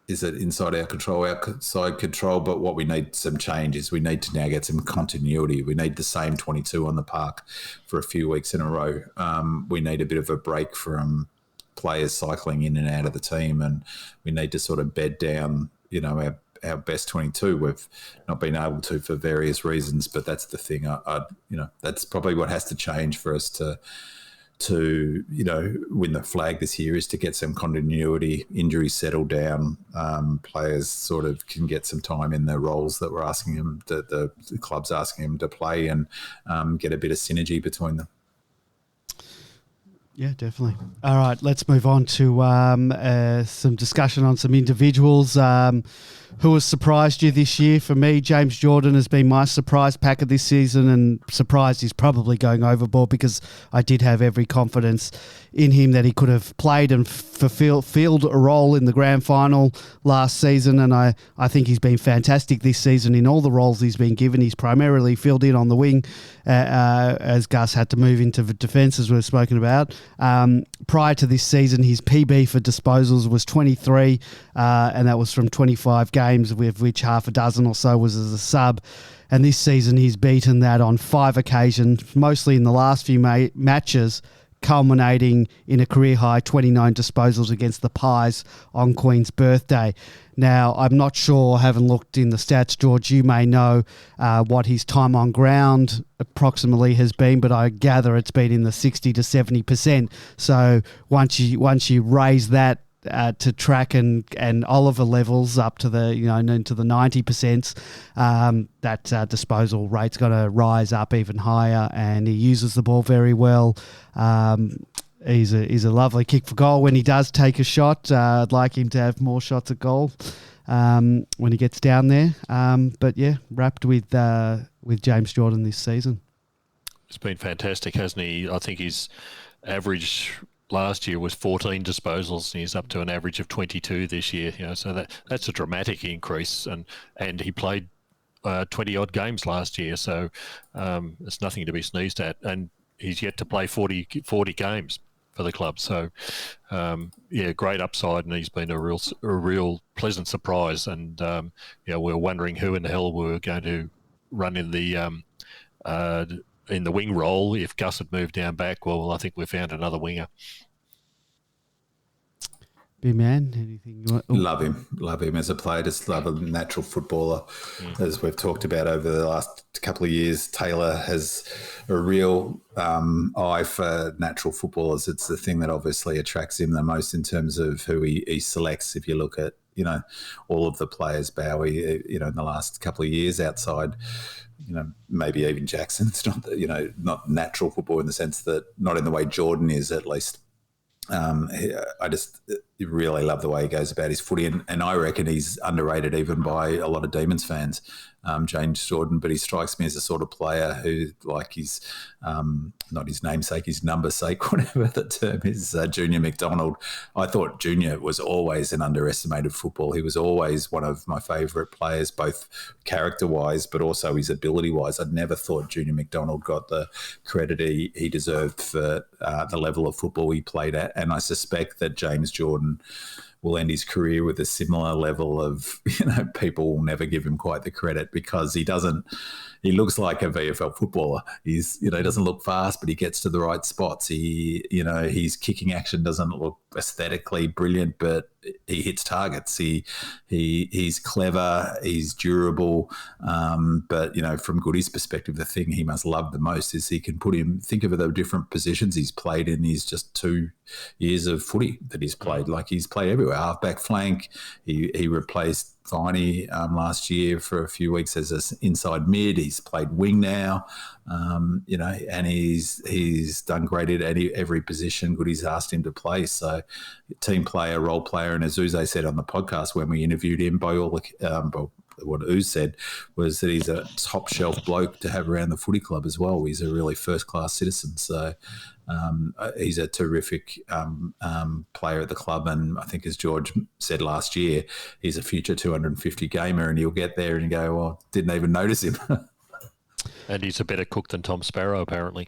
it inside our control, outside control? But what we need some change is we need to now get some continuity. We need the same 22 on the park for a few weeks in a row. We need a bit of a break from players cycling in and out of the team, and we need to sort of bed down, our best 22. We've not been able to for various reasons, but that's the thing. That's probably what has to change for us to win the flag this year, is to get some continuity, injuries settled down, players sort of can get some time in the roles that we're asking them, the club's asking them to play, and get a bit of synergy between them. Yeah, definitely. All right, let's move on to some discussion on some individuals. Who has surprised you this year? For me, James Jordan has been my surprise pack of this season, and surprised he's probably going overboard, because I did have every confidence in him that he could have played and filled a role in the grand final last season, and I think he's been fantastic this season in all the roles he's been given. He's primarily filled in on the wing, as Gus had to move into the defence, as we've spoken about. Prior to this season, his PB for disposals was 23, and that was from 25 games, with which half a dozen or so was as a sub. And this season, he's beaten that on 5 occasions, mostly in the last few matches, culminating in a career-high 29 disposals against the Pies on Queen's birthday. Now, I'm not sure, haven't looked in the stats, George, you may know what his time on ground approximately has been, but I gather it's been in the 60 to 70%. So once you raise that to track and Oliver levels up to the into the 90%, that disposal rate's going to rise up even higher, and he uses the ball very well. He's a lovely kick for goal when he does take a shot. I'd like him to have more shots at goal when he gets down there. But yeah, wrapped with James Jordan this season. It's been fantastic, hasn't he? I think his average last year was 14 disposals, and he's up to an average of 22 this year. So that's a dramatic increase, and he played 20 odd games last year, so it's nothing to be sneezed at. And he's yet to play 40 games for the club. So great upside, and he's been a real pleasant surprise. And we're wondering who in the hell we were going to run in the wing role if Gus had moved down back. Well, I think we found another winger. Big man, anything you want? Love him as a player. Just love a natural footballer, as we've talked about over the last couple of years. Taylor has a real eye for natural footballers. It's the thing that obviously attracts him the most in terms of who he selects. If you look at all of the players, Bowie, in the last couple of years outside, maybe even Jackson's not natural football in the sense that, not in the way Jordan is at least. I just really love the way he goes about his footy, and I reckon he's underrated even by a lot of Demons fans, James Jordan. But he strikes me as a sort of player who, like his not his namesake, his number sake, whatever the term is, Junior McDonald. I thought Junior was always an underestimated football. He was always one of my favourite players, both character-wise but also his ability-wise. I'd never thought Junior McDonald got the credit he deserved for the level of football he played at, and I suspect that James Jordan will end his career with a similar level of, people will never give him quite the credit, because he looks like a VFL footballer. He doesn't look fast, but he gets to the right spots. His kicking action doesn't look aesthetically brilliant, but he hits targets. He's clever, he's durable. But, from Goody's perspective, the thing he must love the most is he can think of the different positions he's played in his just 2 years of footy that he's played. Like, he's played everywhere. Halfback flank, he replaced Viney last year for a few weeks as an inside mid. He's played wing now, and he's done great at every position Goody's asked him to play. So, team player, role player, and as Uze said on the podcast when we interviewed him, by all what Ooze said was that he's a top shelf bloke to have around the footy club as well. He's a really first class citizen. So he's a terrific player at the club, and I think, as George said last year, he's a future 250 gamer, and he'll get there and go, well, didn't even notice him. And he's a better cook than Tom Sparrow, apparently.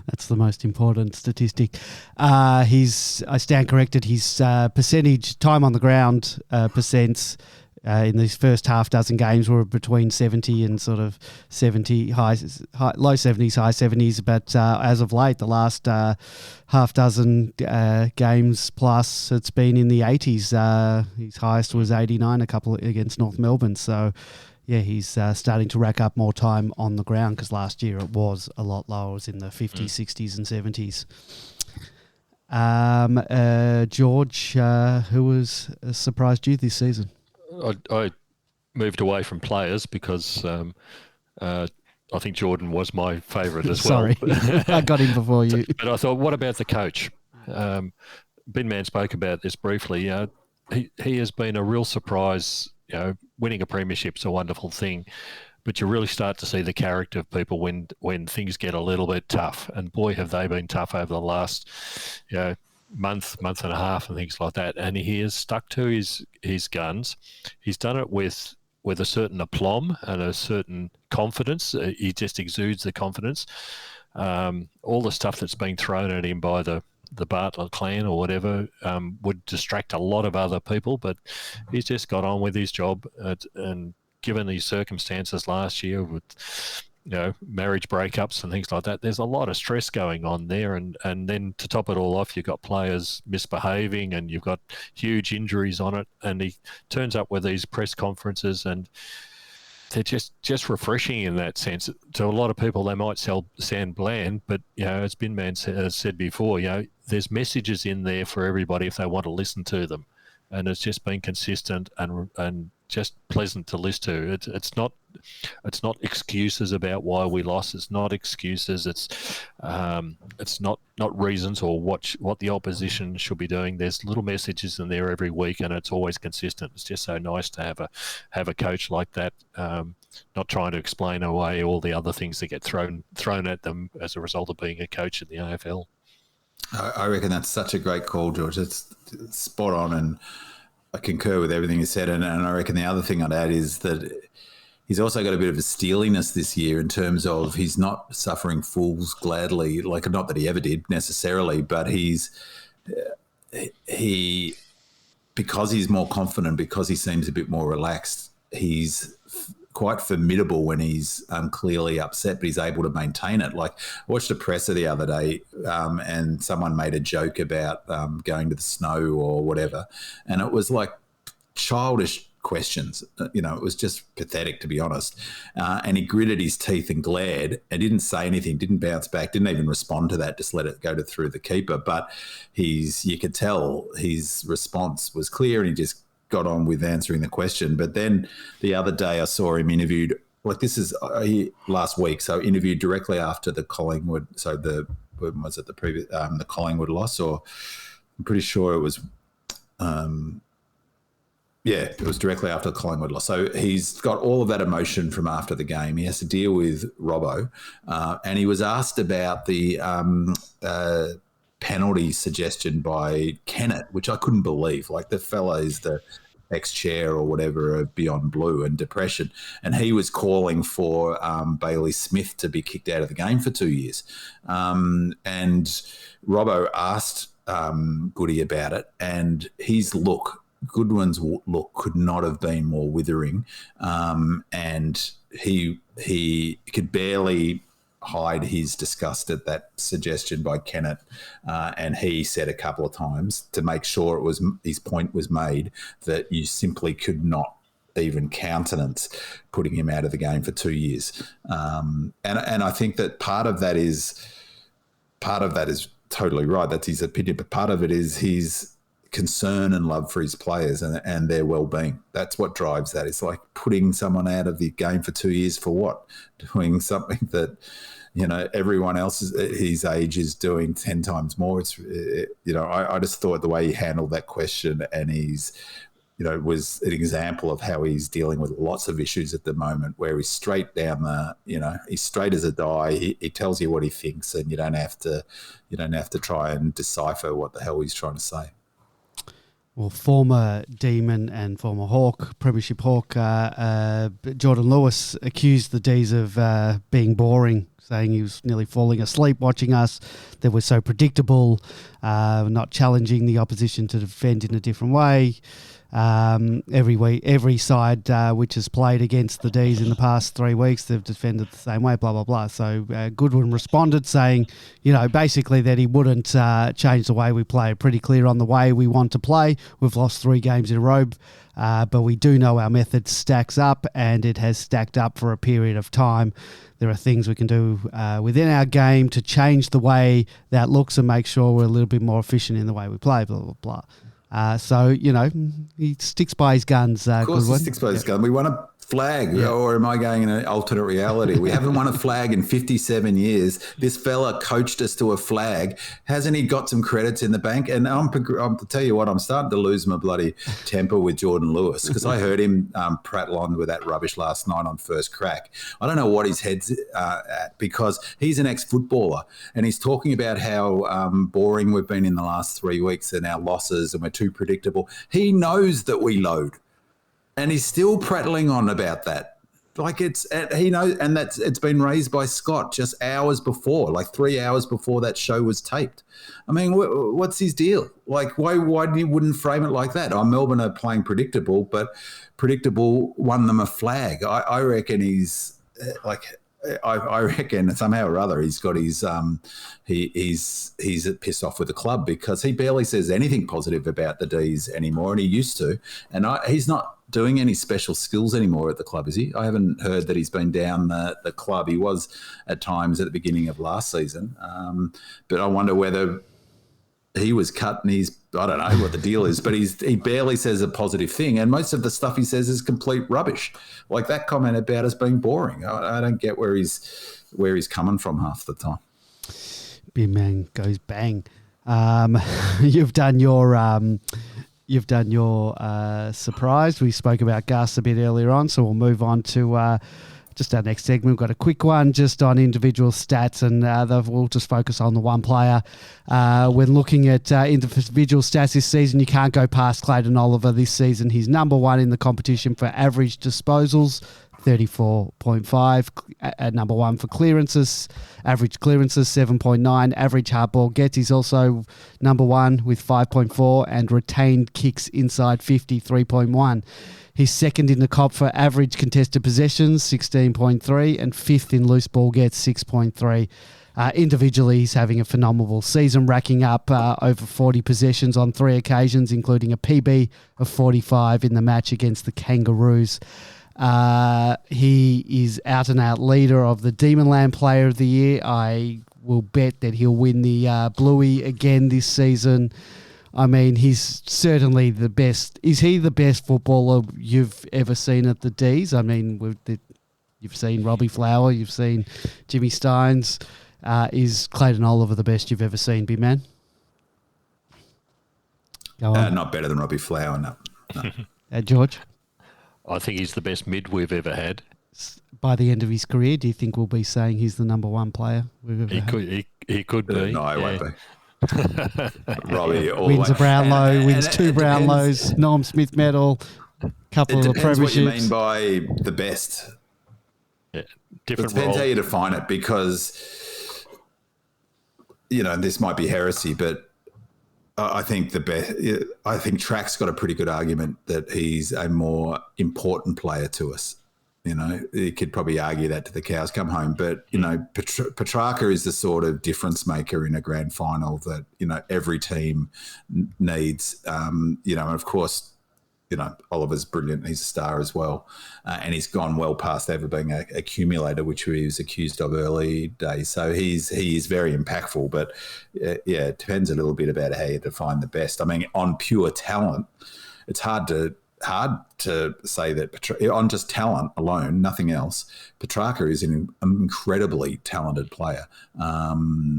That's the most important statistic. I stand corrected. His percentage, time on the ground percents in these first half dozen games were between 70 and sort of 70, low 70s, high 70s. But as of late, the last half dozen games plus, it's been in the 80s. His highest was 89, a couple against North Melbourne. So, yeah, he's starting to rack up more time on the ground, because last year it was a lot lower. It was in the 50s, 60s and 70s. George, who was surprised you this season? I moved away from players because I think Jordan was my favourite as well. Sorry, I got him before you. But I thought, what about the coach? Bin Man spoke about this briefly. He has been a real surprise. Winning a premiership's a wonderful thing, but you really start to see the character of people when things get a little bit tough. And boy, have they been tough over the last, month and a half and things like that. And he has stuck to his guns. He's done it with a certain aplomb and a certain confidence. He just exudes the confidence. all the stuff that's being thrown at him by the Bartlett clan or whatever would distract a lot of other people, but he's just got on with his job. And given these circumstances last year with marriage breakups and things like that, there's a lot of stress going on there, and then to top it all off, you've got players misbehaving and you've got huge injuries on it, and he turns up with these press conferences and they're just refreshing in that sense. To a lot of people, they might sound bland, but as Binman has said before, there's messages in there for everybody if they want to listen to them, and it's just been consistent and just pleasant to listen to. It's not excuses about why we lost. It's not excuses. It's not reasons or what the opposition should be doing. There's little messages in there every week, and it's always consistent. It's just so nice to have a coach like that, not trying to explain away all the other things that get thrown at them as a result of being a coach in the AFL. I reckon that's such a great call, George. It's spot on, and I concur with everything you said. And I reckon the other thing I'd add is that he's also got a bit of a steeliness this year in terms of he's not suffering fools gladly, like not that he ever did necessarily, but because he's more confident, because he seems a bit more relaxed, he's quite formidable when he's clearly upset, but he's able to maintain it. Like, I watched a presser the other day and someone made a joke about going to the snow or whatever, and it was like childish questions. It was just pathetic, to be honest. And he gritted his teeth and glared and didn't say anything, didn't bounce back, didn't even respond to that, just let it go through the keeper. But you could tell his response was clear and he just got on with answering the question. But then the other day I saw him interviewed, like this is last week, so interviewed directly after the Collingwood, the Collingwood loss, or I'm pretty sure it was it was directly after the Collingwood loss. So he's got all of that emotion from after the game. He has to deal with Robbo, and he was asked about the penalty suggestion by Kennett, which I couldn't believe. Like, the fella is the ex-chair or whatever of Beyond Blue and depression, and he was calling for Bailey Smith to be kicked out of the game for 2 years. And Robbo asked Goody about it, and Goodwin's look could not have been more withering, and he could barely hide his disgust at that suggestion by Kennett, and he said a couple of times to make sure his point was made that you simply could not even countenance putting him out of the game for 2 years. And I think that part of that is totally right. That's his opinion, but part of it is his concern and love for his players and their well-being. That's what drives that. It's like putting someone out of the game for 2 years for what? Doing something that, everyone else his age is doing 10 times more. I just thought the way he handled that question, and he's, was an example of how he's dealing with lots of issues at the moment, where he's straight down he's straight as a die. He tells you what he thinks, and you don't have to try and decipher what the hell he's trying to say. Well, former Demon and former Hawk, Premiership Hawk, Jordan Lewis accused the D's of being boring, saying he was nearly falling asleep watching us, that we're so predictable, not challenging the opposition to defend in a different way. Every side which has played against the D's in the past 3 weeks, they've defended the same way, blah, blah, blah. So Goodwin responded saying, basically that he wouldn't change the way we play. Pretty clear on the way we want to play. We've lost 3 games in a row, but we do know our method stacks up, and it has stacked up for a period of time. There are things we can do within our game to change the way that looks and make sure we're a little bit more efficient in the way we play, blah, blah, blah. He sticks by his guns. Of course, Goodwin. he sticks by his guns. We won a flag, or am I going in an alternate reality? We haven't won a flag in 57 years. This fella coached us to a flag. Hasn't he got some credits in the bank? And I'm tell you what, I'm starting to lose my bloody temper with Jordan Lewis, because I heard him prattle on with that rubbish last night on First Crack. I don't know what his head's at, because he's an ex-footballer, and he's talking about how boring we've been in the last 3 weeks and our losses, and we're too predictable. He knows that we load. And he's still prattling on about that. Like he knows, and it's been raised by Scott just hours before, like 3 hours before that show was taped. I mean, what's his deal? Like, why wouldn't frame it like that? Oh, Melbourne are playing predictable, but predictable won them a flag. I reckon he's like. I reckon somehow or other he's got his he's pissed off with the club because he barely says anything positive about the D's anymore, and he used to. And he's not doing any special skills anymore at the club, is he? I haven't heard that he's been down the club. He was at times at the beginning of last season, but I wonder whether he was cut and I don't know what the deal is, but he barely says a positive thing. And most of the stuff he says is complete rubbish. Like that comment about us being boring. I don't get where he's coming from half the time. Big man goes bang. You've done your surprise. We spoke about Gus a bit earlier on, so we'll move on to just our next segment. We've got a quick one just on individual stats, and we'll just focus on the one player. When looking at individual stats this season, you can't go past Clayton Oliver this season. He's number one in the competition for average disposals, 34.5. Number one for clearances, average clearances, 7.9. Average hard ball gets, he's also number one with 5.4, and retained kicks inside 50, 3.1. He's second in the comp for average contested possessions, 16.3, and fifth in loose ball gets, 6.3. Individually, he's having a phenomenal season, racking up over 40 possessions on 3 occasions, including a PB of 45 in the match against the Kangaroos. He is out-and-out leader of the Demonland Player of the Year. I will bet that he'll win the Bluey again this season. I mean, he's certainly the best. Is he the best footballer you've ever seen at the D's? I mean, you've seen Robbie Flower, you've seen Jimmy Steins. Is Clayton Oliver the best you've ever seen, big man? Go on. Not better than Robbie Flower, no. George? I think he's the best mid we've ever had. By the end of his career, do you think we'll be saying he's the number one player we've ever had? He could be. No, he won't be. Robbie wins a Brownlow, wins 2 Brownlows, Norm Smith medal, couple of premierships. What you mean by the best. Yeah, different. It depends role. how you define it, because this might be heresy, but I think Track's got a pretty good argument that he's a more important player to us. You could probably argue that to the cows come home, but Petrarca is the sort of difference maker in a grand final that every team needs. And of course, Oliver's brilliant. He's a star as well, and he's gone well past ever being a accumulator, which he was accused of early days. So he is very impactful. But it depends a little bit about how you define the best. I mean, on pure talent, it's hard to say that on just talent alone, nothing else. Petrarca is an incredibly talented player.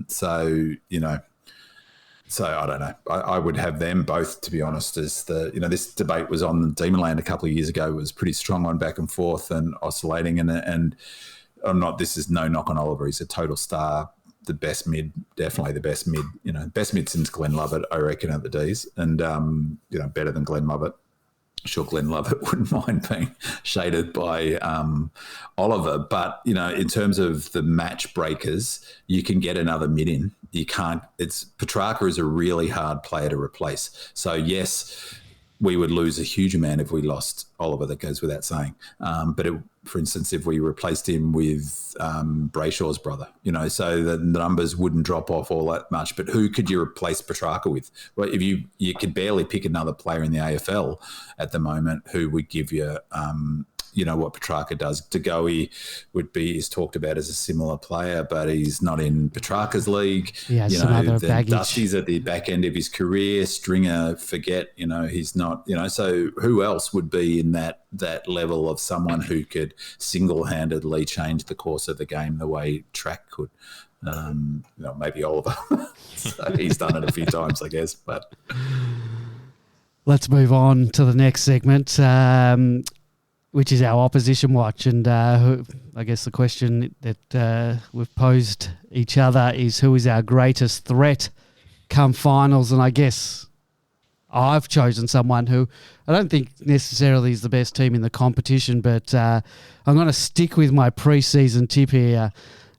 So I don't know. I would have them both, to be honest. As this debate was on Demonland a couple of years ago. It was pretty strong on back and forth and oscillating. And I'm not. This is no knock on Oliver. He's a total star. The best mid, definitely the best mid. Best mid since Glenn Lovett, I reckon, at the D's, and better than Glenn Lovett. Sure, Glenn Lovett wouldn't mind being shaded by Oliver. But, in terms of the match breakers, you can get another mid in. You can't. Petrarca is a really hard player to replace. So, yes, we would lose a huge amount if we lost Oliver. That goes without saying. But for instance, if we replaced him with Brayshaw's brother, so the numbers wouldn't drop off all that much. But who could you replace Petrarca with? Well, if you could barely pick another player in the AFL at the moment who would give you, what Petrarca does. De Goey is talked about as a similar player, but he's not in Petrarca's league. Yeah, some other baggage. Dusty's at the back end of his career. Stringer, he's not. So who else would be in that level of someone who could single-handedly change the course of the game the way Track could? Maybe Oliver. So he's done it a few times, I guess. But let's move on to the next segment. Which is our opposition watch. And I guess the question that we've posed each other is, who is our greatest threat come finals? And I guess I've chosen someone who I don't think necessarily is the best team in the competition, but I'm going to stick with my pre-season tip here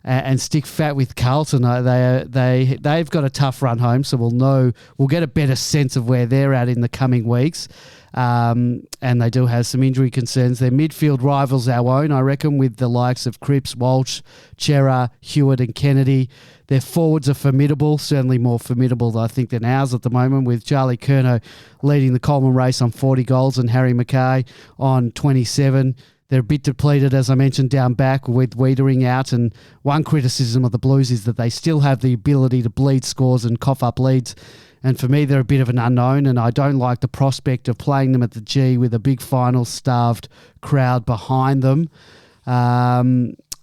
and stick fat with Carlton. They've got a tough run home, so we'll get a better sense of where they're at in the coming weeks. And they do have some injury concerns. Their midfield rivals our own, I reckon, with the likes of Cripps, Walsh, Chera, Hewitt and Kennedy. Their forwards are formidable, certainly more formidable, I think, than ours at the moment, with Charlie Curnow leading the Coleman race on 40 goals and Harry Mackay on 27. They're a bit depleted, as I mentioned, down back with Wiedering out. And one criticism of the Blues is that they still have the ability to bleed scores and cough up leads. And for me, they're a bit of an unknown, and I don't like the prospect of playing them at the G with a big final-starved crowd behind them.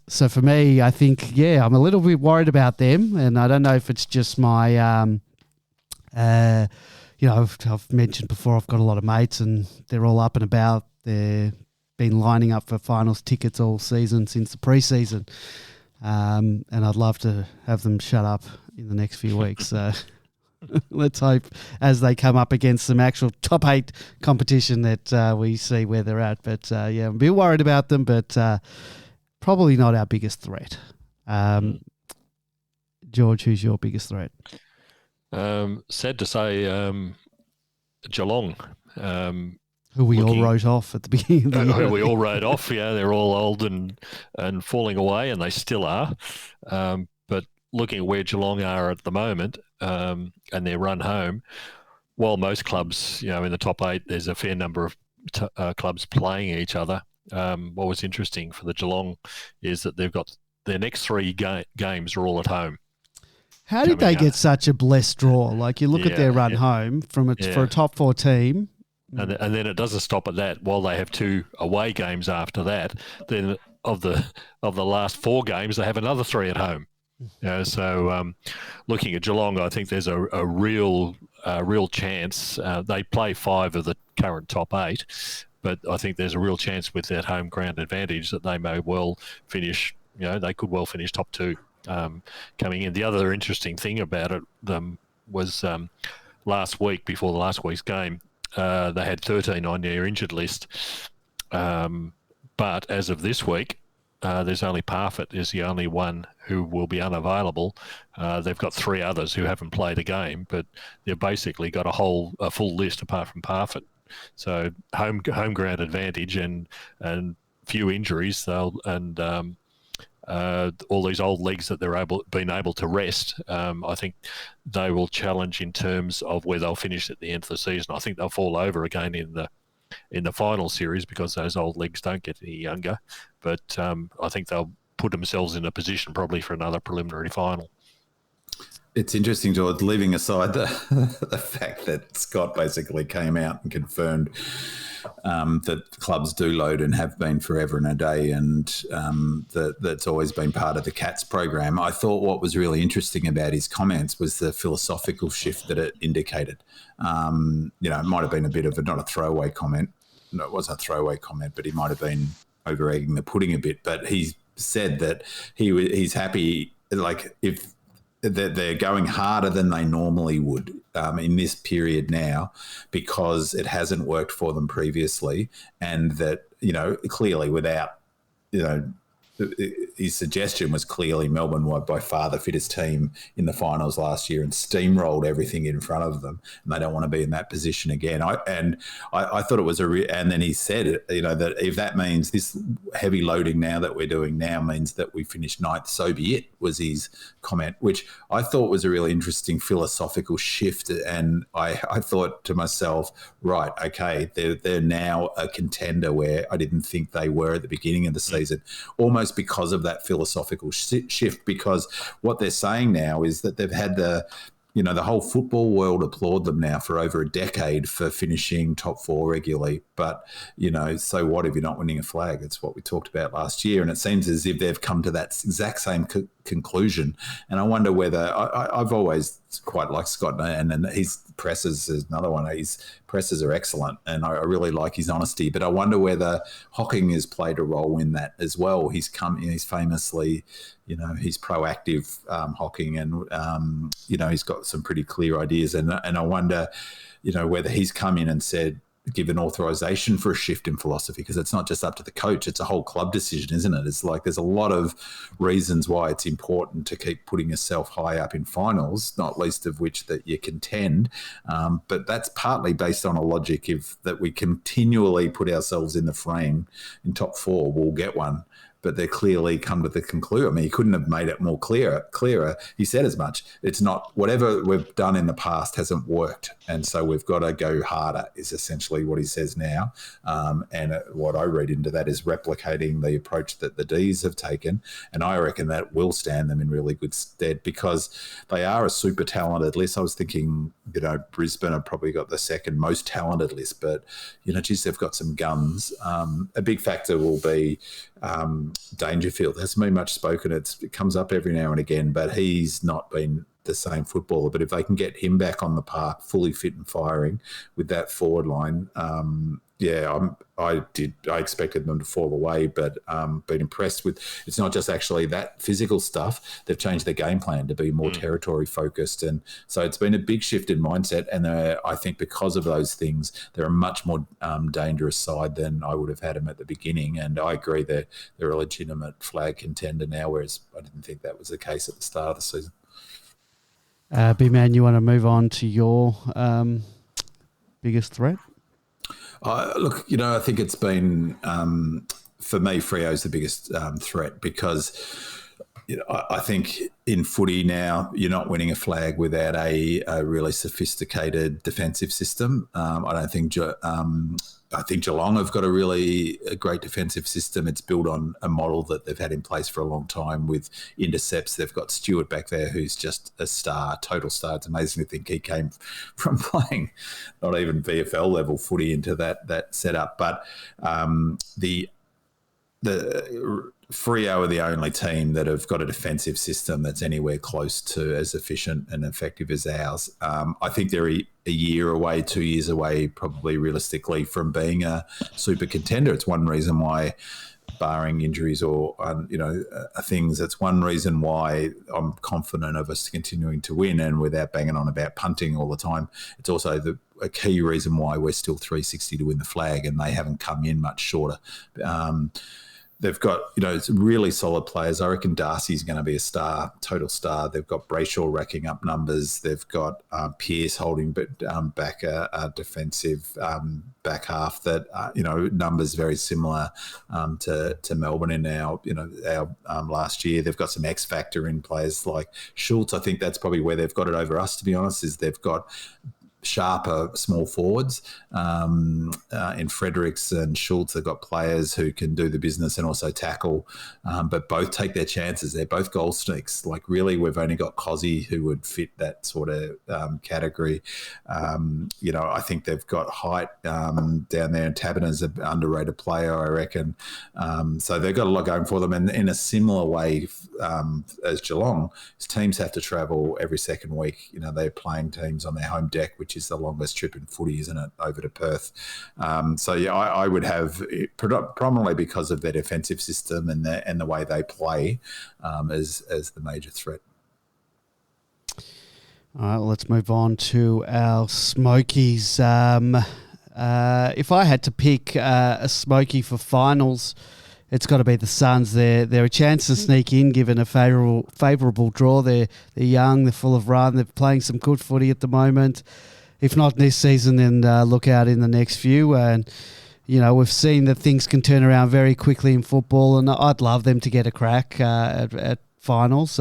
So for me, I think, I'm a little bit worried about them, and I don't know if it's just my, I've mentioned before I've got a lot of mates, and they're all up and about. They've been lining up for finals tickets all season since the preseason, and I'd love to have them shut up in the next few weeks. So let's hope as they come up against some actual top 8 competition that we see where they're at. But I'm a bit worried about them, but probably not our biggest threat. George, who's your biggest threat? Sad to say, Geelong. Who we all wrote off at the beginning of the year. Who we all wrote off, they're all old and falling away, and they still are. But looking at where Geelong are at the moment and their run home, while most clubs, in the top 8, there's a fair number of clubs playing each other. What was interesting for the Geelong is that they've got their next 3 games are all at home. How did they get such a blessed draw? Like, you look at their run home for a top 4 team. And then it doesn't stop at that. While they have 2 away games after that, then of the last 4 games, they have another 3 at home. So looking at Geelong, I think there's a real chance. They play 5 of the current top 8, but I think there's a real chance with that home ground advantage that they may well finish. They could well finish top 2 coming in. The other interesting thing about it was last week, before the last week's game, they had 13 on their injured list. But as of this week, there's only Parfitt is the only one who will be unavailable. They've got 3 others who haven't played a game, but they've basically got a full list apart from Parfitt. So home ground advantage and few injuries. All these old legs that they're been able to rest, I think they will challenge in terms of where they'll finish at the end of the season. I think they'll fall over again in the final series because those old legs don't get any younger. But I think they'll put themselves in a position probably for another preliminary final. It's interesting, George, leaving aside the fact that Scott basically came out and confirmed that clubs do load and have been forever and a day, and that's always been part of the Cats program. I thought what was really interesting about his comments was the philosophical shift that it indicated. It might have been a bit of not a throwaway comment. No, it wasn't a throwaway comment, but he might have been over-egging the pudding a bit. But he said that he's happy, like if that they're going harder than they normally would in this period now because it hasn't worked for them previously, and that, clearly without, his suggestion was clearly Melbourne were by far the fittest team in the finals last year and steamrolled everything in front of them, and they don't want to be in that position again. I thought it was and then he said, that if that means this heavy loading now that we're doing now means that we finish 9th, so be it, was his comment, which I thought was a really interesting philosophical shift. And I thought to myself, right, okay, they're now a contender where I didn't think they were at the beginning of the season, almost because of that philosophical shift, because what they're saying now is that they've had the whole football world applaud them now for over a decade for finishing top 4 regularly. But, so what if you're not winning a flag? It's what we talked about last year. And it seems as if they've come to that exact same conclusion. And I wonder whether I've always quite liked Scott, and his presses is another one. His presses are excellent, and I really like his honesty. But I wonder whether Hocking has played a role in that as well. He's famously, he's proactive, Hocking, and he's got some pretty clear ideas. And I wonder, whether he's come in and said, given authorization for a shift in philosophy, because it's not just up to the coach, it's a whole club decision, isn't it? It's like there's a lot of reasons why it's important to keep putting yourself high up in finals, not least of which that you contend. But that's partly based on a logic that we continually put ourselves in the frame in top four, we'll get one. But they clearly come to the conclusion. I mean, he couldn't have made it more clearer. He said as much. It's not, whatever we've done in the past hasn't worked. And so we've got to go harder is essentially what he says now. And what I read into that is replicating the approach that the Ds have taken. And I reckon that will stand them in really good stead because they are a super talented list. I was thinking, Brisbane have probably got the second most talented list, but, geez, they've got some guns. A big factor will be Dangerfield. Hasn't been much spoken. It comes up every now and again, but he's not been the same footballer. But if they can get him back on the park, fully fit and firing with that forward line, I expected them to fall away, but been impressed with. It's not just actually that physical stuff. They've changed their game plan to be more territory focused, and so it's been a big shift in mindset. And I think because of those things, they're a much more dangerous side than I would have had them at the beginning. And I agree they're a legitimate flag contender now, whereas I didn't think that was the case at the start of the season. B-Man, you want to move on to your biggest threat? Look, I think it's been, for me, Freo's the biggest threat because I think in footy now you're not winning a flag without a really sophisticated defensive system. I think Geelong have got a great defensive system. It's built on a model that they've had in place for a long time with intercepts. They've got Stewart back there who's just a star, total star. It's amazing to think he came from playing not even VFL level footy into that setup. But the Freo are the only team that have got a defensive system that's anywhere close to as efficient and effective as ours. I think they're a year away, 2 years away, probably realistically, from being a super contender. It's one reason why, barring injuries or things, that's one reason why I'm confident of us continuing to win, and without banging on about punting all the time. It's also a key reason why we're still 360 to win the flag, and they haven't come in much shorter. They've got, really solid players. I reckon Darcy's going to be a star, total star. They've got Brayshaw racking up numbers. They've got Pearce holding back a defensive back half that, numbers very similar to Melbourne in our last year. They've got some X factor in players like Schultz. I think that's probably where they've got it over us, to be honest, is they've got sharper small forwards in Fredericks and Schultz. They've got players who can do the business and also tackle, but both take their chances. They're both goal sneaks. Like, really, we've only got Cozzy who would fit that sort of category. I think they've got height down there, and Taberner's an underrated player, I reckon. So they've got a lot going for them. And in a similar way as Geelong, teams have to travel every second week. They're playing teams on their home deck, which is the longest trip in footy, isn't it, over to Perth? I would have, prominently because of their defensive system and the way they play, as the major threat. All right, well, let's move on to our Smokies. If I had to pick a Smoky for finals, it's got to be the Suns. They're a chance to sneak in, given a favourable draw. They're young, they're full of run, they're playing some good footy at the moment. If not this season, then look out in the next few. And, we've seen that things can turn around very quickly in football, and I'd love them to get a crack at finals.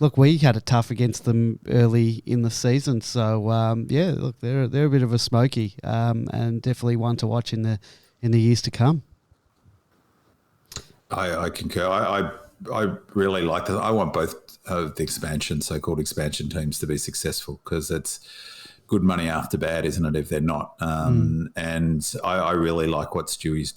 Look, we had it tough against them early in the season. So, look, they're a bit of a smoky, and definitely one to watch in the years to come. I concur. I really like that. I want both of the so-called expansion teams to be successful, because it's good money after bad, isn't it, if they're not? And I really like what Stewie's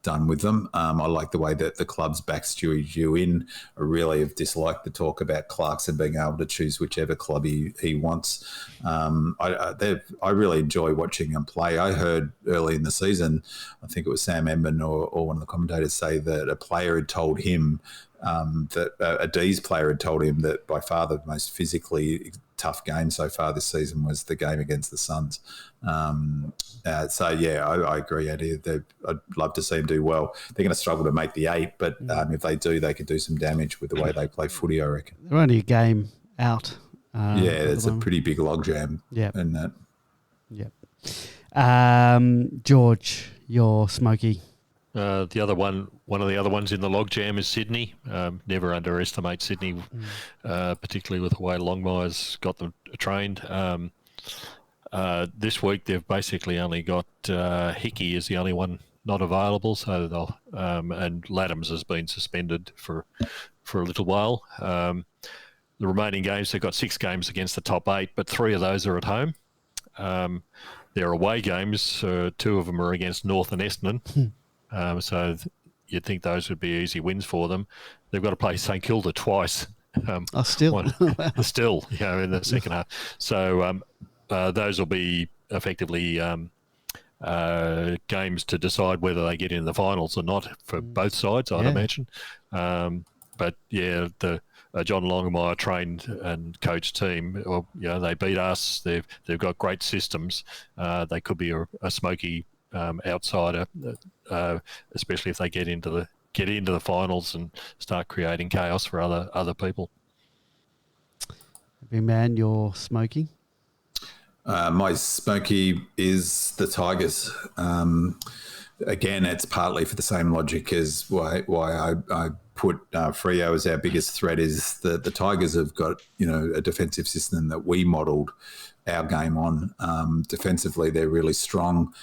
done with them. I like the way that the club's back Stewie Dew in. I really have disliked the talk about Clarkson being able to choose whichever club he wants. I really enjoy watching him play. I heard early in the season, I think it was Sam Edmund or one of the commentators say that a player had told him that a D's player had told him that by far the most physically tough game so far this season was the game against the Suns. I agree, Eddie. I'd love to see them do well. They're going to struggle to make the 8, but if they do, they could do some damage with the way they play footy, I reckon. They're only a game out. It's a pretty big logjam. Yeah. In that. Yep. George, your Smoky. One of the other ones in the logjam is Sydney. Never underestimate Sydney, particularly with the way Longmire's got them trained. This week they've basically only got Hickey is the only one not available, so they'll and Laddams has been suspended for a little while. The remaining games, they've got 6 games against the top 8, but 3 of those are at home. Their away games, 2 of them are against North and Essendon. So you'd think those would be easy wins for them. They've got to play St Kilda twice. Still in the second half. So those will be effectively games to decide whether they get in the finals or not for both sides, I'd imagine. But the John Longmire trained and coached team, they beat us. They've got great systems. They could be a smoky outsider, especially if they get into the finals and start creating chaos for other people. Big man, you're Smoky. My Smoky is the Tigers. Again, it's partly for the same logic as why I put Freo as our biggest threat. Is that the Tigers have got a defensive system that we modelled our game on. Defensively, they're really strong.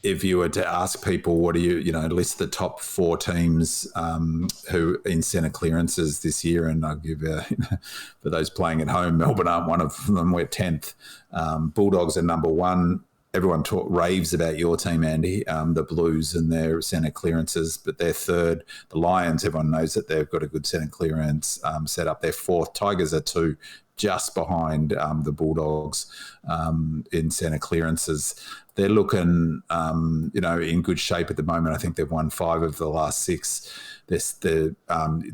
If you were to ask people, what do you list the top 4 teams who in centre clearances this year, and I'll give for those playing at home, Melbourne aren't one of them. We're 10th. Bulldogs are number 1. Everyone raves about your team, Andy, the Blues and their centre clearances, but they're 3rd. The Lions, everyone knows that they've got a good centre clearance set up. They're 4th. Tigers are 2, just behind the Bulldogs in centre clearances. They're looking, in good shape at the moment. I think they've won 5 of the last 6. They're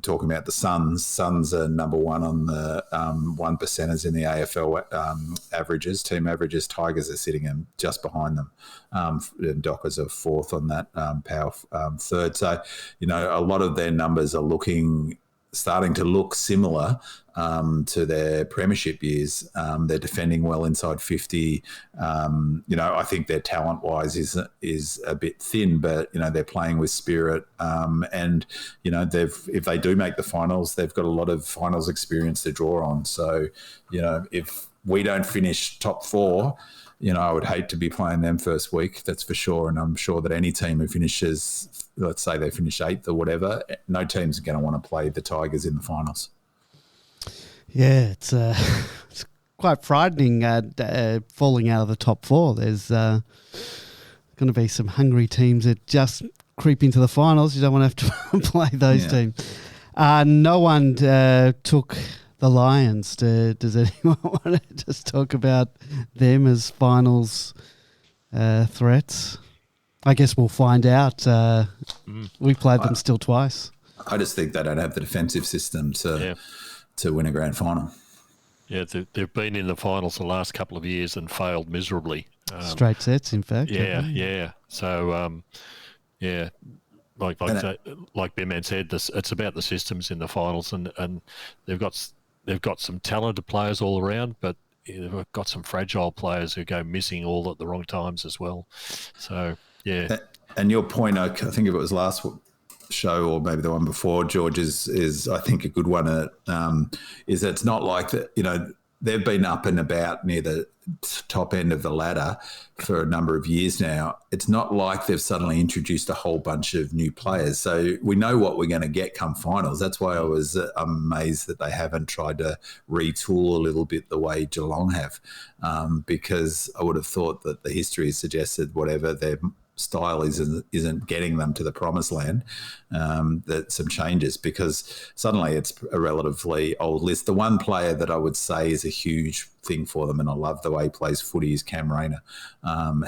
talking about the Suns. Suns are number 1 on the 1%ers in the AFL averages, team averages. Tigers are sitting in just behind them. And Dockers are 4th on that power 3rd. So, a lot of their numbers are starting to look similar to their premiership years. They're defending well inside 50. I think their talent-wise is a bit thin, but they're playing with spirit. And if they do make the finals, they've got a lot of finals experience to draw on. So if we don't finish top 4, I would hate to be playing them first week, that's for sure. And I'm sure that any team who finishes, let's say they finish 8th or whatever, no team's going to want to play the Tigers in the finals. Yeah, it's quite frightening falling out of the top 4. There's going to be some hungry teams that just creep into the finals. You don't want to have to play those teams. No one took the Lions. Does anyone want to just talk about them as finals threats? I guess we'll find out. We played them still twice. I just think they don't have the defensive system to win a grand final. Yeah, they've been in the finals the last couple of years and failed miserably. Straight sets, in fact. Yeah. So, like Ben Man said, it's about the systems in the finals, and they've got some talented players all around, but they've got some fragile players who go missing all at the wrong times as well. So, yeah. And your point, I think if it was last show or maybe the one before, George, is I think a good one. Is that it's not like that. They've been up and about near the top end of the ladder for a number of years now. It's not like they've suddenly introduced a whole bunch of new players. So we know what we're going to get come finals. That's why I was amazed that they haven't tried to retool a little bit the way Geelong have, because I would have thought that the history suggested whatever their style isn't getting them to the promised land, that some changes, because suddenly it's a relatively old list. The one player that I would say is a huge thing for them, and I love the way he plays footy, is Cam Rayner.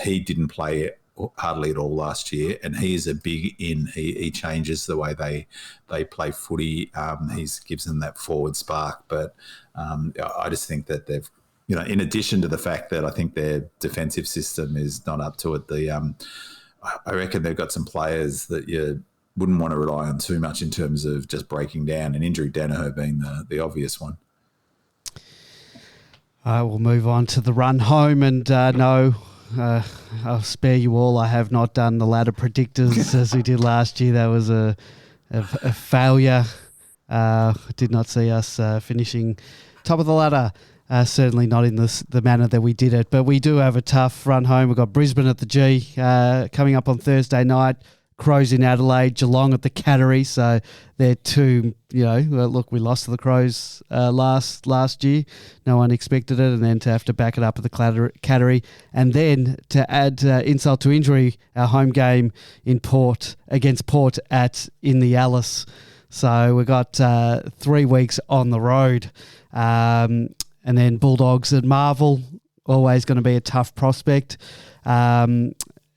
He didn't play hardly at all last year, and he is a big in. He changes the way they play footy. He gives them that forward spark. But I just think that they've, in addition to the fact that I think their defensive system is not up to it, I reckon they've got some players that you wouldn't want to rely on too much in terms of just breaking down, and injury Danaher being the obvious one. I will move on to the run home, and I'll spare you all. I have not done the ladder predictors as we did last year. That was a failure. Did not see us finishing top of the ladder. Certainly not in the manner that we did it. But we do have a tough run home. We've got Brisbane at the G coming up on Thursday night. Crows in Adelaide, Geelong at the Cattery. So they're two, look, we lost to the Crows last year. No one expected it. And then to have to back it up at the Cattery. And then to add insult to injury, our home game in Port against Port in the Alice. So we've got 3 weeks on the road. And then Bulldogs at Marvel, always going to be a tough prospect.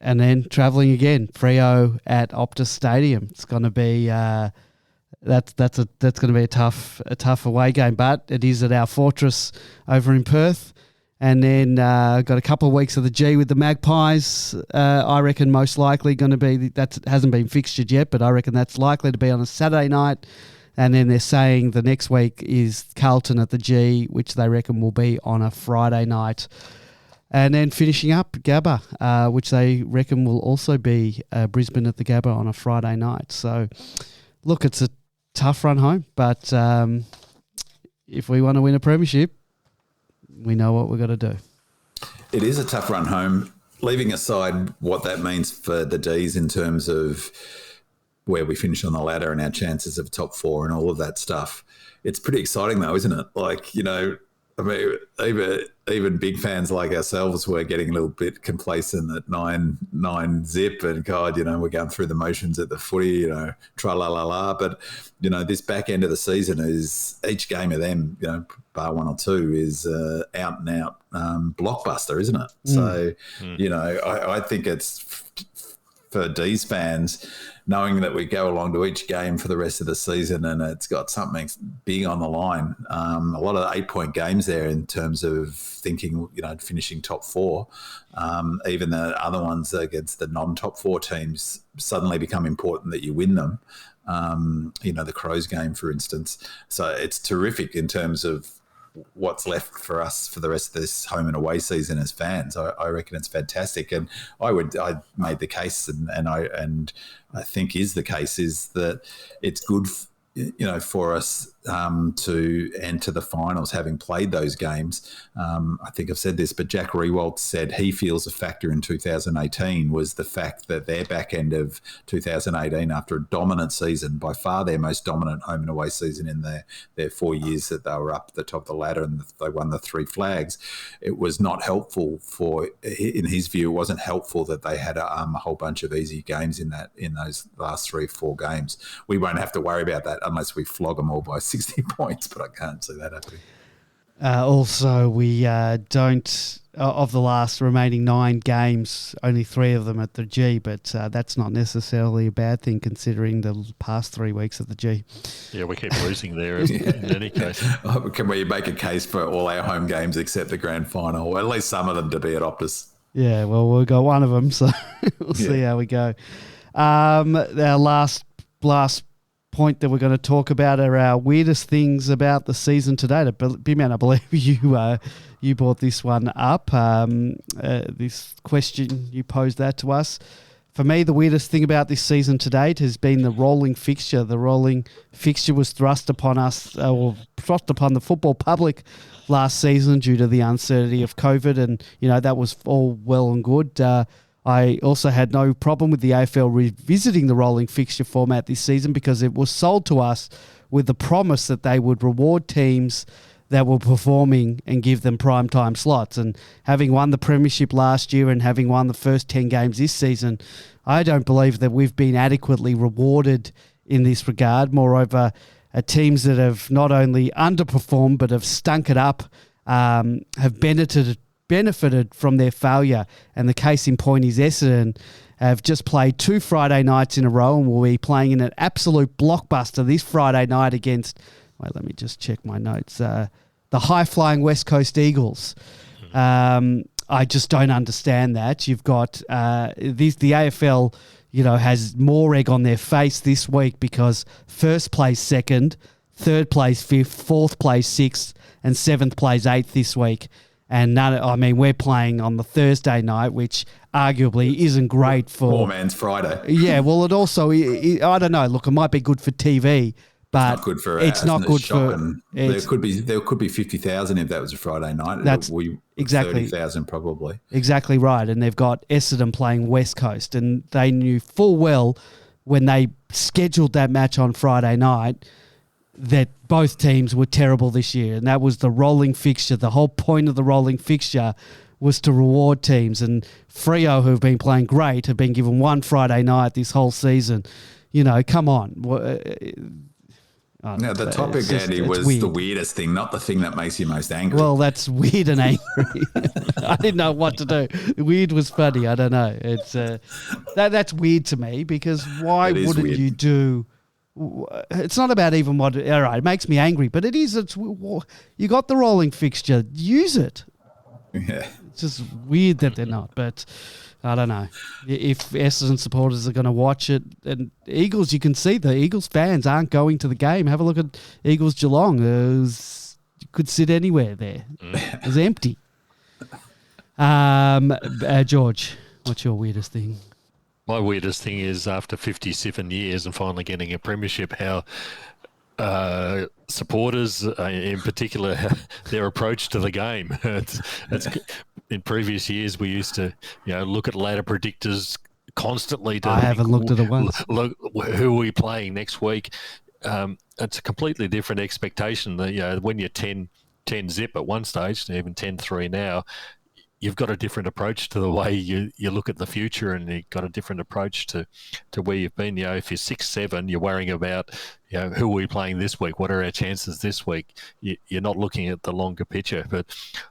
And then travelling again, Freo at Optus Stadium. It's going to be that's going to be a tough away game, but it is at our Fortress over in Perth. And then got a couple of weeks of the G with the Magpies. I reckon most likely going to be, that hasn't been fixtured yet, but I reckon that's likely to be on a Saturday night. And then they're saying the next week is Carlton at the G, which they reckon will be on a Friday night. And then finishing up Gabba, which they reckon will also be Brisbane at the Gabba on a Friday night. So, look, it's a tough run home, but if we want to win a premiership, we know what we've got to do. It is a tough run home, leaving aside what that means for the Ds in terms of where we finish on the ladder and our chances of top 4 and all of that stuff. It's pretty exciting though, isn't it? Like, I mean, even big fans like ourselves were getting a little bit complacent at 9 zip, and God, we're going through the motions at the footy, tra la la la. But this back end of the season is, each game of them, bar 1 or 2, is out and out blockbuster, isn't it? So, I think it's for D's fans, knowing that we go along to each game for the rest of the season and it's got something big on the line. A lot of 8-point games there in terms of thinking, finishing top 4. Even the other ones against the non-top 4 teams suddenly become important that you win them. The Crows game, for instance. So it's terrific in terms of what's left for us for the rest of this home and away season as fans. I reckon it's fantastic, and I made the case, and I think is the case, is that it's good for us to enter the finals having played those games. I think I've said this, but Jack Rewalt said he feels a factor in 2018 was the fact that their back end of 2018, after a dominant season, by far their most dominant home and away season in their 4 years that they were up at the top of the ladder and they won the 3 flags, it was not helpful in his view, it wasn't helpful that they had a whole bunch of easy games in those last 3 or 4 games. We won't have to worry about that unless we flog them all by 60 points, but I can't see that happening. Also, we don't, of the last remaining 9 games, only 3 of them at the G, but that's not necessarily a bad thing considering the past 3 weeks at the G. Yeah, we keep losing there in any case. Can we make a case for all our home games except the grand final, or at least some of them to be at Optus? Yeah, well, we've got one of them, so we'll see how we go. Our last point that we're going to talk about are our weirdest things about the season to date. B-Man, I believe you brought this one up. This question, you posed that to us. For me, the weirdest thing about this season to date has been the rolling fixture. The rolling fixture was thrust upon us, or thrust upon the football public last season due to the uncertainty of COVID, and that was all well and good. I also had no problem with the AFL revisiting the rolling fixture format this season because it was sold to us with the promise that they would reward teams that were performing and give them primetime slots. And having won the premiership last year and having won the first 10 games this season, I don't believe that we've been adequately rewarded in this regard. Moreover, teams that have not only underperformed but have stunk it up have benefited from their failure. And the case in point is Essendon have just played 2 Friday nights in a row and will be playing in an absolute blockbuster this Friday night against, wait, let me just check my notes, the high-flying West Coast Eagles. I just don't understand that. You've got the AFL, has more egg on their face this week because first plays second, third plays fifth, fourth plays sixth, and seventh plays eighth this week. And we're playing on the Thursday night, which arguably isn't great for... Poor man's Friday. Yeah, well, it also, I don't know, look, it might be good for TV, but it's not good for it's not good for... There could be 50,000 if that was a Friday night. That's exactly 30,000 probably. Exactly right. And they've got Essendon playing West Coast, and they knew full well when they scheduled that match on Friday night that both teams were terrible this year, and that was the rolling fixture. The whole point of the rolling fixture was to reward teams, and Freo, who have been playing great, have been given one Friday night this whole season. Come on. Now, the topic, Andy, was weird. The weirdest thing, not the thing that makes you most angry. Well, that's weird and angry. I didn't know what to do. Weird was funny. I don't know. It's that's weird to me because why wouldn't you do... It's not about even what... All right, it makes me angry, but it is. You got the rolling fixture. Use it. Yeah. It's just weird that they're not, but I don't know. If Essendon supporters are going to watch it, and Eagles, you can see the Eagles fans aren't going to the game. Have a look at Eagles Geelong. You could sit anywhere there. It was empty. George, what's your weirdest thing? My weirdest thing is after 57 years and finally getting a premiership, how supporters, in particular, their approach to the game. It's in previous years, we used to, look at ladder predictors constantly. I haven't looked at it once. Look, who are we playing next week? It's a completely different expectation. When you're 10 zip at one stage, even 10-3 now, you've got a different approach to the way you look at the future, and you've got a different approach to where you've been. If you're 6-7, you're worrying about, who are we playing this week? What are our chances this week? You're not looking at the longer picture. But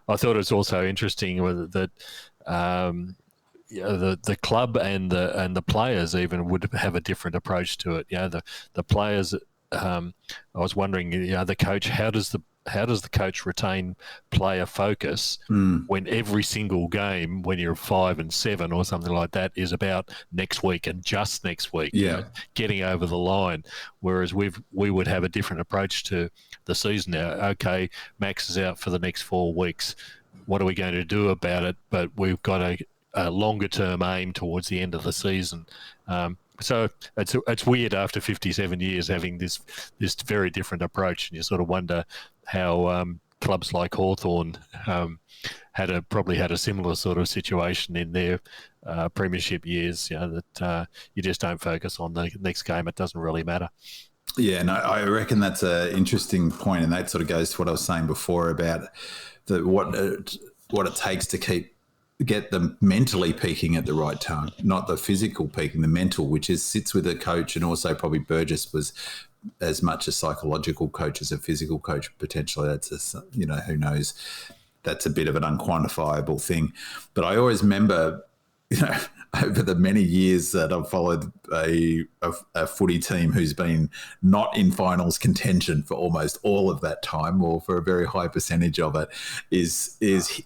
I thought it was also interesting that the club and the players even would have a different approach to it. The players. I was wondering, the coach, how does the coach retain player focus when every single game, when you're 5-7 or something like that, is about next week and just next week, getting over the line. Whereas we would have a different approach to the season now. Okay, Max is out for the next 4 weeks. What are we going to do about it? But we've got a longer term aim towards the end of the season. So it's weird after 57 years having this very different approach, and you sort of wonder how clubs like Hawthorn probably had a similar sort of situation in their premiership years. That you just don't focus on the next game; it doesn't really matter. Yeah, no, I reckon that's an interesting point, and that sort of goes to what I was saying before about what it takes to get them mentally peaking at the right time, not the physical peaking, the mental, which sits with a coach, and also probably Burgess was as much a psychological coach as a physical coach potentially. That's who knows. That's a bit of an unquantifiable thing. But I always remember, over the many years that I've followed a footy team who's been not in finals contention for almost all of that time, or for a very high percentage of it, is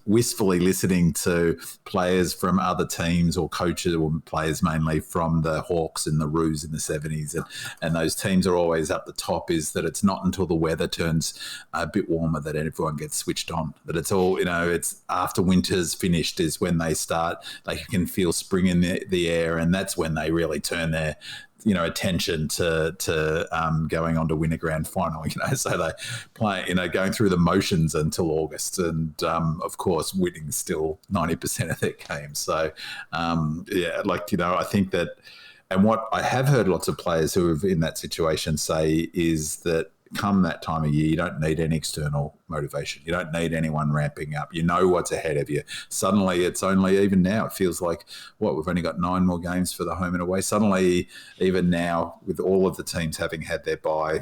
wistfully listening to players from other teams, or coaches, or players mainly from the Hawks and the Roos in the 70s, and those teams are always up the top, is that it's not until the weather turns a bit warmer that everyone gets switched on. That it's all, it's after winter's finished is when they can feel spring in the air, and that's when they really turn their attention to going on to win a grand final. So they play, going through the motions until August, and of course winning still 90% of their games. So I think that, and what I have heard lots of players who are in that situation say is that come that time of year, you don't need any external motivation. You don't need anyone ramping up. You know what's ahead of you. Suddenly, it's only, even now, it feels like, we've only got 9 more games for the home and away. Suddenly, even now, with all of the teams having had their bye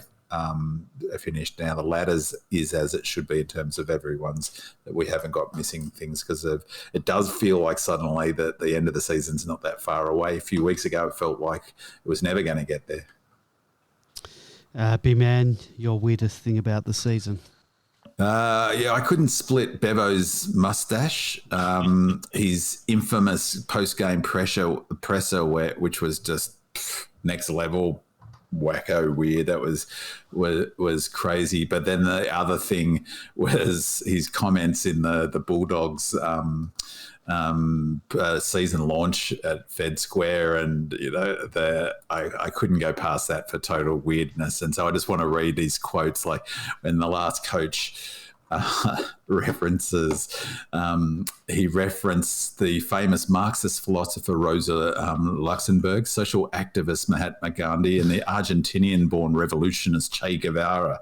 finished now, the ladders is as it should be in terms of everyone's, that we haven't got missing things, because it does feel like suddenly that the end of the season's not that far away. A few weeks ago, it felt like it was never going to get there. B-Man, your weirdest thing about the season? I couldn't split Bevo's mustache. His infamous post-game presser, which was just next level wacko weird. That was crazy. But then the other thing was his comments in the Bulldogs season launch at Fed Square, and I couldn't go past that for total weirdness. And so I just want to read these quotes, like when the last coach references, he referenced the famous Marxist philosopher Rosa Luxemburg, social activist Mahatma Gandhi, and the Argentinian-born revolutionist Che Guevara.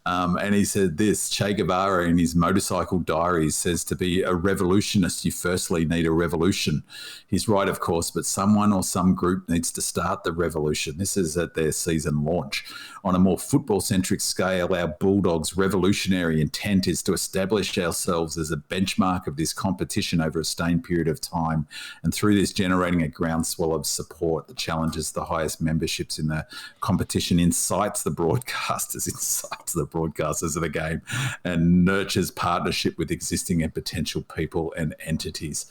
And he said this: Che Guevara, in his motorcycle diaries, says to be a revolutionist, you firstly need a revolution. He's right, of course, but someone or some group needs to start the revolution. This is at their season launch. On a more football-centric scale, our Bulldogs' revolutionary intent is to establish ourselves as a benchmark of this competition over a sustained period of time, and through this generating a groundswell of support that challenges the highest memberships in the competition, incites the broadcasters of the game, and nurtures partnership with existing and potential people and entities.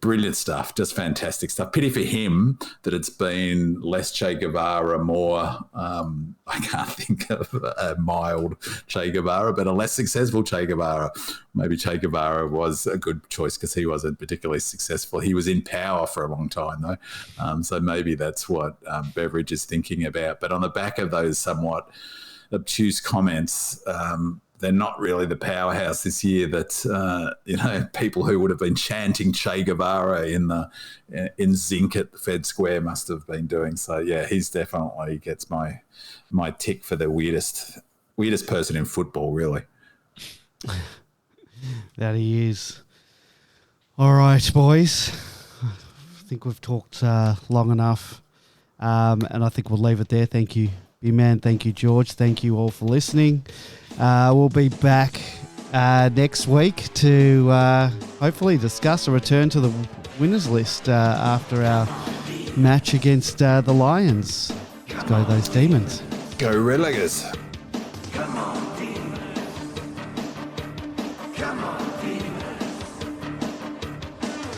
Brilliant stuff, just fantastic stuff. Pity for him that it's been less Che Guevara, more, I can't think of a mild Che Guevara, but a less successful Che Guevara. Maybe Che Guevara was a good choice because he wasn't particularly successful. He was in power for a long time, though. So maybe that's what Beveridge is thinking about. But on the back of those somewhat obtuse comments, they're not really the powerhouse this year that people who would have been chanting Che Guevara in zinc at the Fed Square must have been doing. So yeah, he's definitely gets my tick for the weirdest person in football, really. That he is. All right, boys. I think we've talked long enough, and I think we'll leave it there. Thank you, B-Man. Thank you, George. Thank you all for listening. We'll be back next week to hopefully discuss a return to the winners list after our match against the Lions. Let's go those Demons. Go Redleggers. Come on, Demons. Come on, Demons.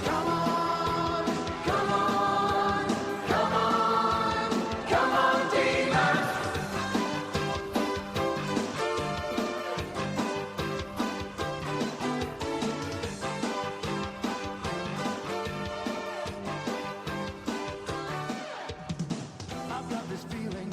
Come on, come on, come on, come on, Demons. I've got this feeling